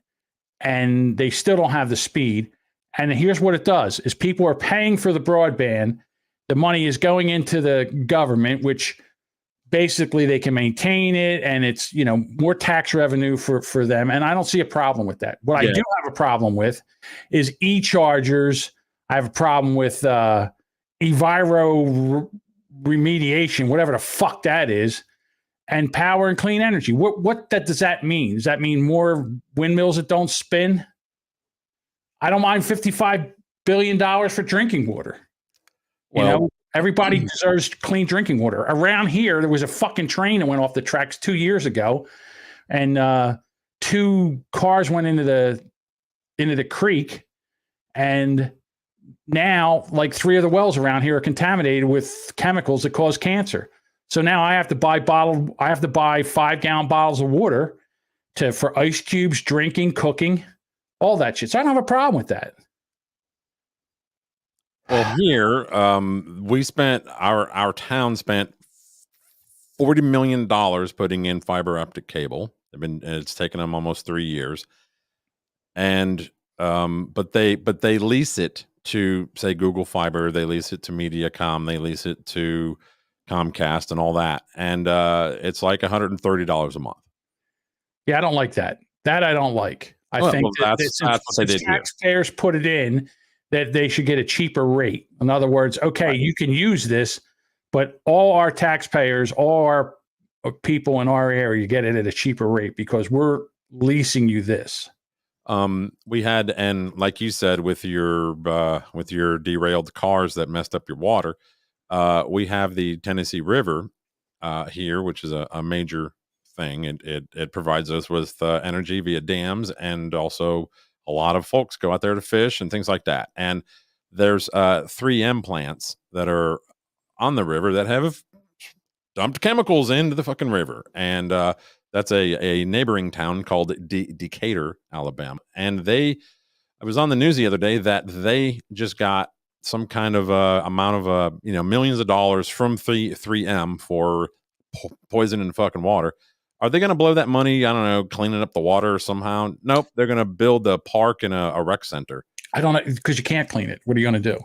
and they still don't have the speed. And here's what it does is people are paying for the broadband. The money is going into the government, which basically they can maintain it, and it's more tax revenue for them. And I don't see a problem with that. What I do have a problem with is e-chargers. I have a problem with Enviro remediation, whatever the fuck that is, and power and clean energy. What does that mean? Does that mean more windmills that don't spin? I don't mind $55 billion for drinking water. Everybody deserves clean drinking water. Around here, there was a fucking train that went off the tracks 2 years ago, and 2 cars went into the creek, and now 3 of the wells around here are contaminated with chemicals that cause cancer. So now I have to buy 5-gallon bottles of water for ice cubes, drinking, cooking, all that shit. So I don't have a problem with that. Well, here we spent our town spent $40 million putting in fiber optic cable. It's taken them almost 3 years. And but they lease it to, say, Google Fiber, they lease it to Mediacom, they lease it to Comcast and all that. And it's like $130 a month. Yeah, I don't like that. That I don't like. I think that's what they did here. Taxpayers put it in that they should get a cheaper rate. In other words, okay, you can use this, but all our taxpayers, all our people in our area get it at a cheaper rate because we're leasing you this. We had, and like you said, with your derailed cars that messed up your water, we have the Tennessee River here, which is a major thing. It provides us with energy via dams, and also a lot of folks go out there to fish and things like that. And there's 3M plants that are on the river that have dumped chemicals into the fucking river. And that's a neighboring town called Decatur, Alabama. And I was on the news the other day that they just got some kind of amount of millions of dollars from 3M for poisoning fucking water. Are they going to blow that money? I don't know, cleaning up the water somehow? Nope. They're going to build a park and a rec center. I don't know, because you can't clean it. What are you going to do?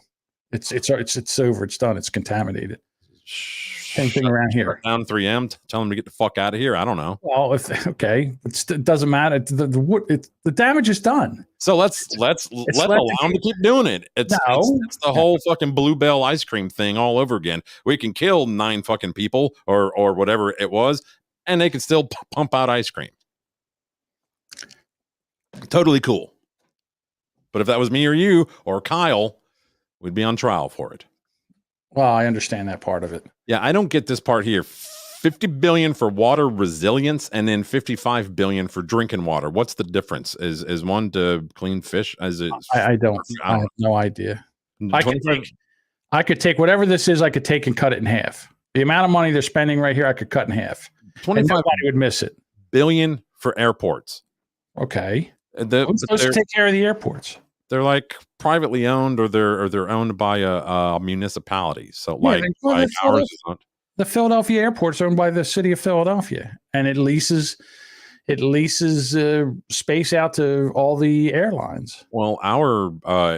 It's over. It's done. It's contaminated. Same thing around here. Down 3M, tell them to get the fuck out of here. I don't know. Well, it doesn't matter. The damage is done. So let's allow them to keep doing it. It's the whole fucking Bluebell ice cream thing all over again. We can kill 9 fucking people or whatever it was, and they can still pump out ice cream. Totally cool. But if that was me or you or Kyle, we'd be on trial for it. Well, I understand that part of it. Yeah, I don't get this part here. $50 billion for water resilience, and then $55 billion for drinking water. What's the difference? Is one to clean fish? As it? I have no idea. I could take whatever this is. I could take and cut it in half. The amount of money they're spending right here, I could cut in half. 25 nobody would miss it. Billion for airports. Okay. Who's supposed to take care of the airports? They're like privately owned, or they're owned by a municipality. So like ours is owned. The Philadelphia airport's owned by the city of Philadelphia, and it leases space out to all the airlines. Well, our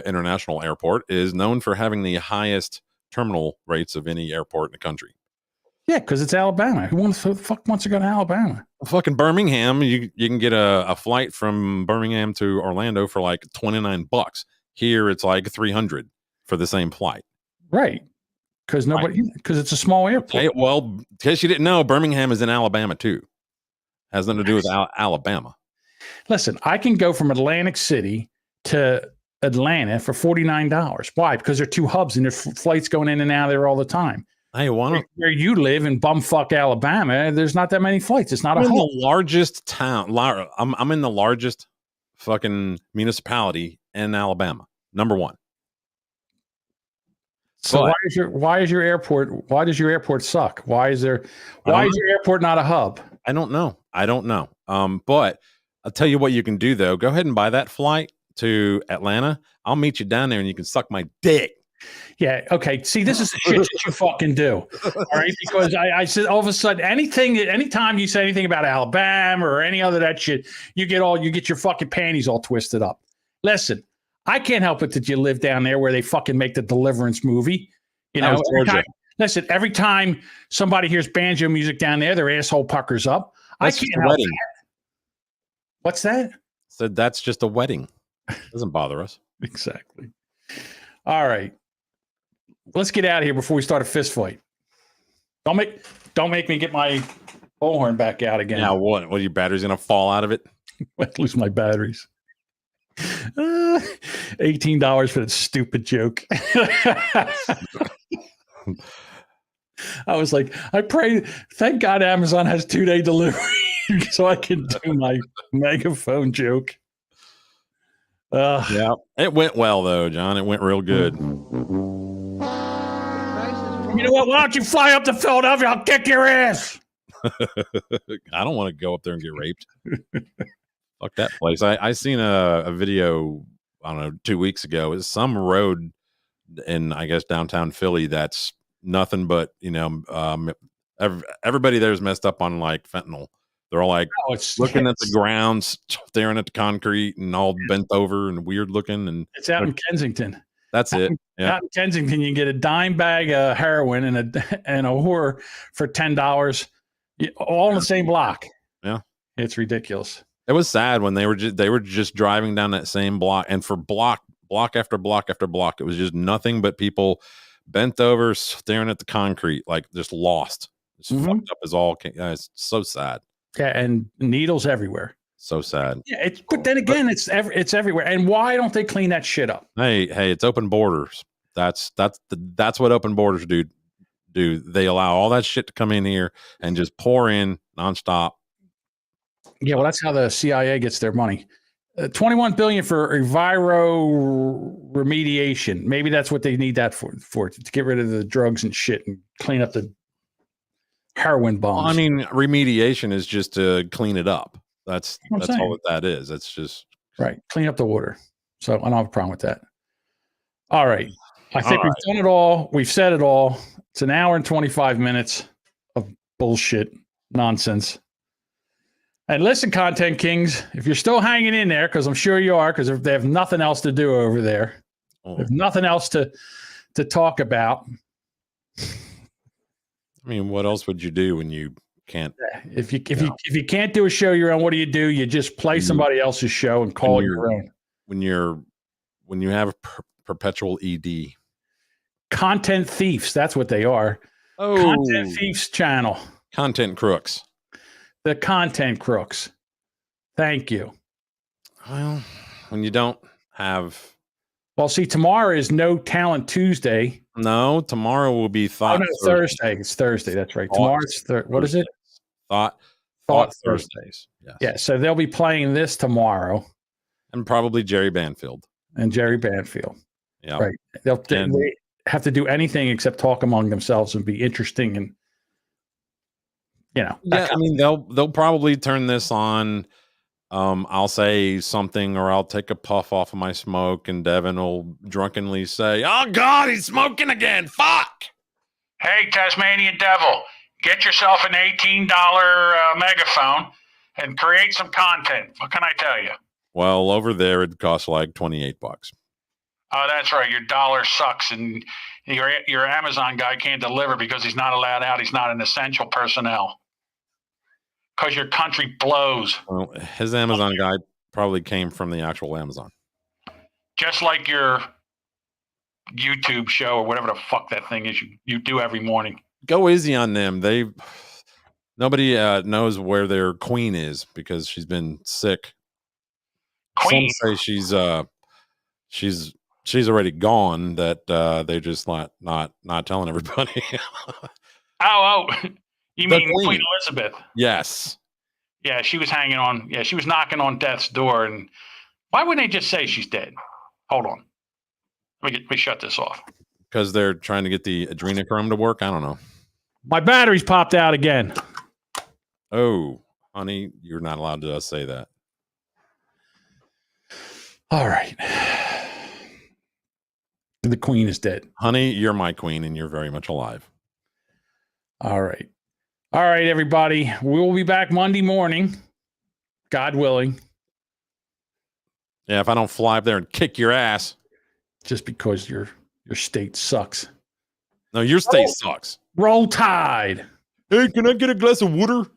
international airport is known for having the highest terminal rates of any airport in the country. Yeah, because it's Alabama. Who the fuck wants to go to Alabama? Fucking Birmingham, you can get a flight from Birmingham to Orlando for like $29. Here it's like $300 for the same flight. Right. Because it's a small airport. Okay, well, in case you didn't know, Birmingham is in Alabama too. Has nothing to do with Alabama. Listen, I can go from Atlantic City to Atlanta for $49. Why? Because there are 2 hubs and there's flights going in and out of there all the time. Hey, where you live in bumfuck Alabama, there's not that many flights. It's not I'm in the largest town. I'm in the largest fucking municipality in Alabama. Number 1. So why does your airport suck? Why is your airport not a hub? I don't know. But I'll tell you what you can do though. Go ahead and buy that flight to Atlanta. I'll meet you down there and you can suck my dick. Yeah. Okay. See, this is the shit that you fucking do. All right. Because I said all of a sudden, anytime you say anything about Alabama or any other that shit, you get your fucking panties all twisted up. Listen, I can't help it that you live down there where they fucking make the Deliverance movie. You know, every time somebody hears banjo music down there, their asshole puckers up. I can't help it. What's that? So that's just a wedding. Doesn't bother us. Exactly. All right. Let's get out of here before we start a fist fight. Don't make me get my bullhorn back out again. Now what? What, your battery's gonna fall out of it? I lose my batteries. $18 for that stupid joke. I was like, thank God Amazon has 2-day delivery so I can do my megaphone joke. Yeah, it went well though, John. It went real good. You know what? Why don't you fly up to Philadelphia? I'll kick your ass. I don't want to go up there and get raped. Fuck that place. I seen a video, I don't know, 2 weeks ago. It's some road in, I guess, downtown Philly that's nothing but, Everybody there's messed up on like fentanyl. They're all like looking at the ground, staring at the concrete, and all bent over and weird looking. And it's out in Kensington. That's it. Yeah. Out in Kensington, you can get a dime bag of heroin and a whore for $10, all in the same block. Yeah, it's ridiculous. It was sad when they were just driving down that same block, and for block after block after block, it was just nothing but people bent over, staring at the concrete, like just lost. Just fucked up as all. It's so sad. Yeah, and needles everywhere. So sad. Yeah, but then again, it's everywhere. And why don't they clean that shit up? Hey, it's open borders. That's what open borders do. They allow all that shit to come in here and just pour in nonstop? Yeah, well, that's how the CIA gets their money. $21 billion for enviro remediation. Maybe that's what they need that for to get rid of the drugs and shit and clean up the heroin bombs. Well, I mean, remediation is just to clean it up. That's all that is. It's just right. Clean up the water. So I don't have a problem with that. All right. I think we've done it all. We've said it all. It's an hour and 25 minutes of bullshit nonsense. And listen, Content Kings, if you're still hanging in there, because I'm sure you are, because they have nothing else to do over there. There's nothing else to talk about. I mean, what else would you do when you can't? If you can't do a show your own, what do? You just play somebody else's show and call your own. When you have a perpetual ED. Content thieves, that's what they are. Content thieves channel. Content crooks. The content crooks. Thank you. Well, when you don't have. Well, see, tomorrow is No Talent Tuesday. No, tomorrow will be Thought. Oh, no, Thursday. It's Thursday. That's right. Tomorrow's what is it? Thought Thursdays. Yes. Yeah. So they'll be playing this tomorrow. And probably Jerry Banfield. Yeah. Right. They have to do anything except talk among themselves and be interesting and. Yeah, I mean they'll probably turn this on. I'll say something, or I'll take a puff off of my smoke, and Devin will drunkenly say, "Oh God, he's smoking again! Fuck!" Hey, Tasmanian Devil, get yourself an $18 megaphone and create some content. What can I tell you? Well, over there it costs like $28. Oh, that's right. Your dollar sucks, and your Amazon guy can't deliver because he's not allowed out. He's not an essential personnel. Because your country blows. Well, his Amazon guy probably came from the actual Amazon. Just like your YouTube show or whatever the fuck that thing is you do every morning. Go easy on them. Nobody knows where their queen is because she's been sick. Queen? Some say she's already gone. That they're just not telling everybody. Oh. You mean Queen Elizabeth? Yes. Yeah, she was hanging on. Yeah, she was knocking on death's door. And why wouldn't they just say she's dead? Hold on. Let me shut this off. Because they're trying to get the adrenochrome to work? I don't know. My battery's popped out again. Oh, honey, you're not allowed to say that. All right. The queen is dead. Honey, you're my queen and you're very much alive. All right. All right, everybody. We will be back Monday morning, God willing. Yeah, if I don't fly up there and kick your ass. Just because your state sucks. No, your state sucks. Roll Tide. Hey, can I get a glass of water?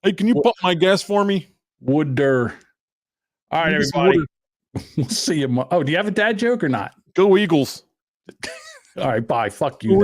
Hey, can you pump my gas for me? Wooder. All right, everybody. We'll see you. Oh, do you have a dad joke or not? Go Eagles. All right, bye. Fuck you.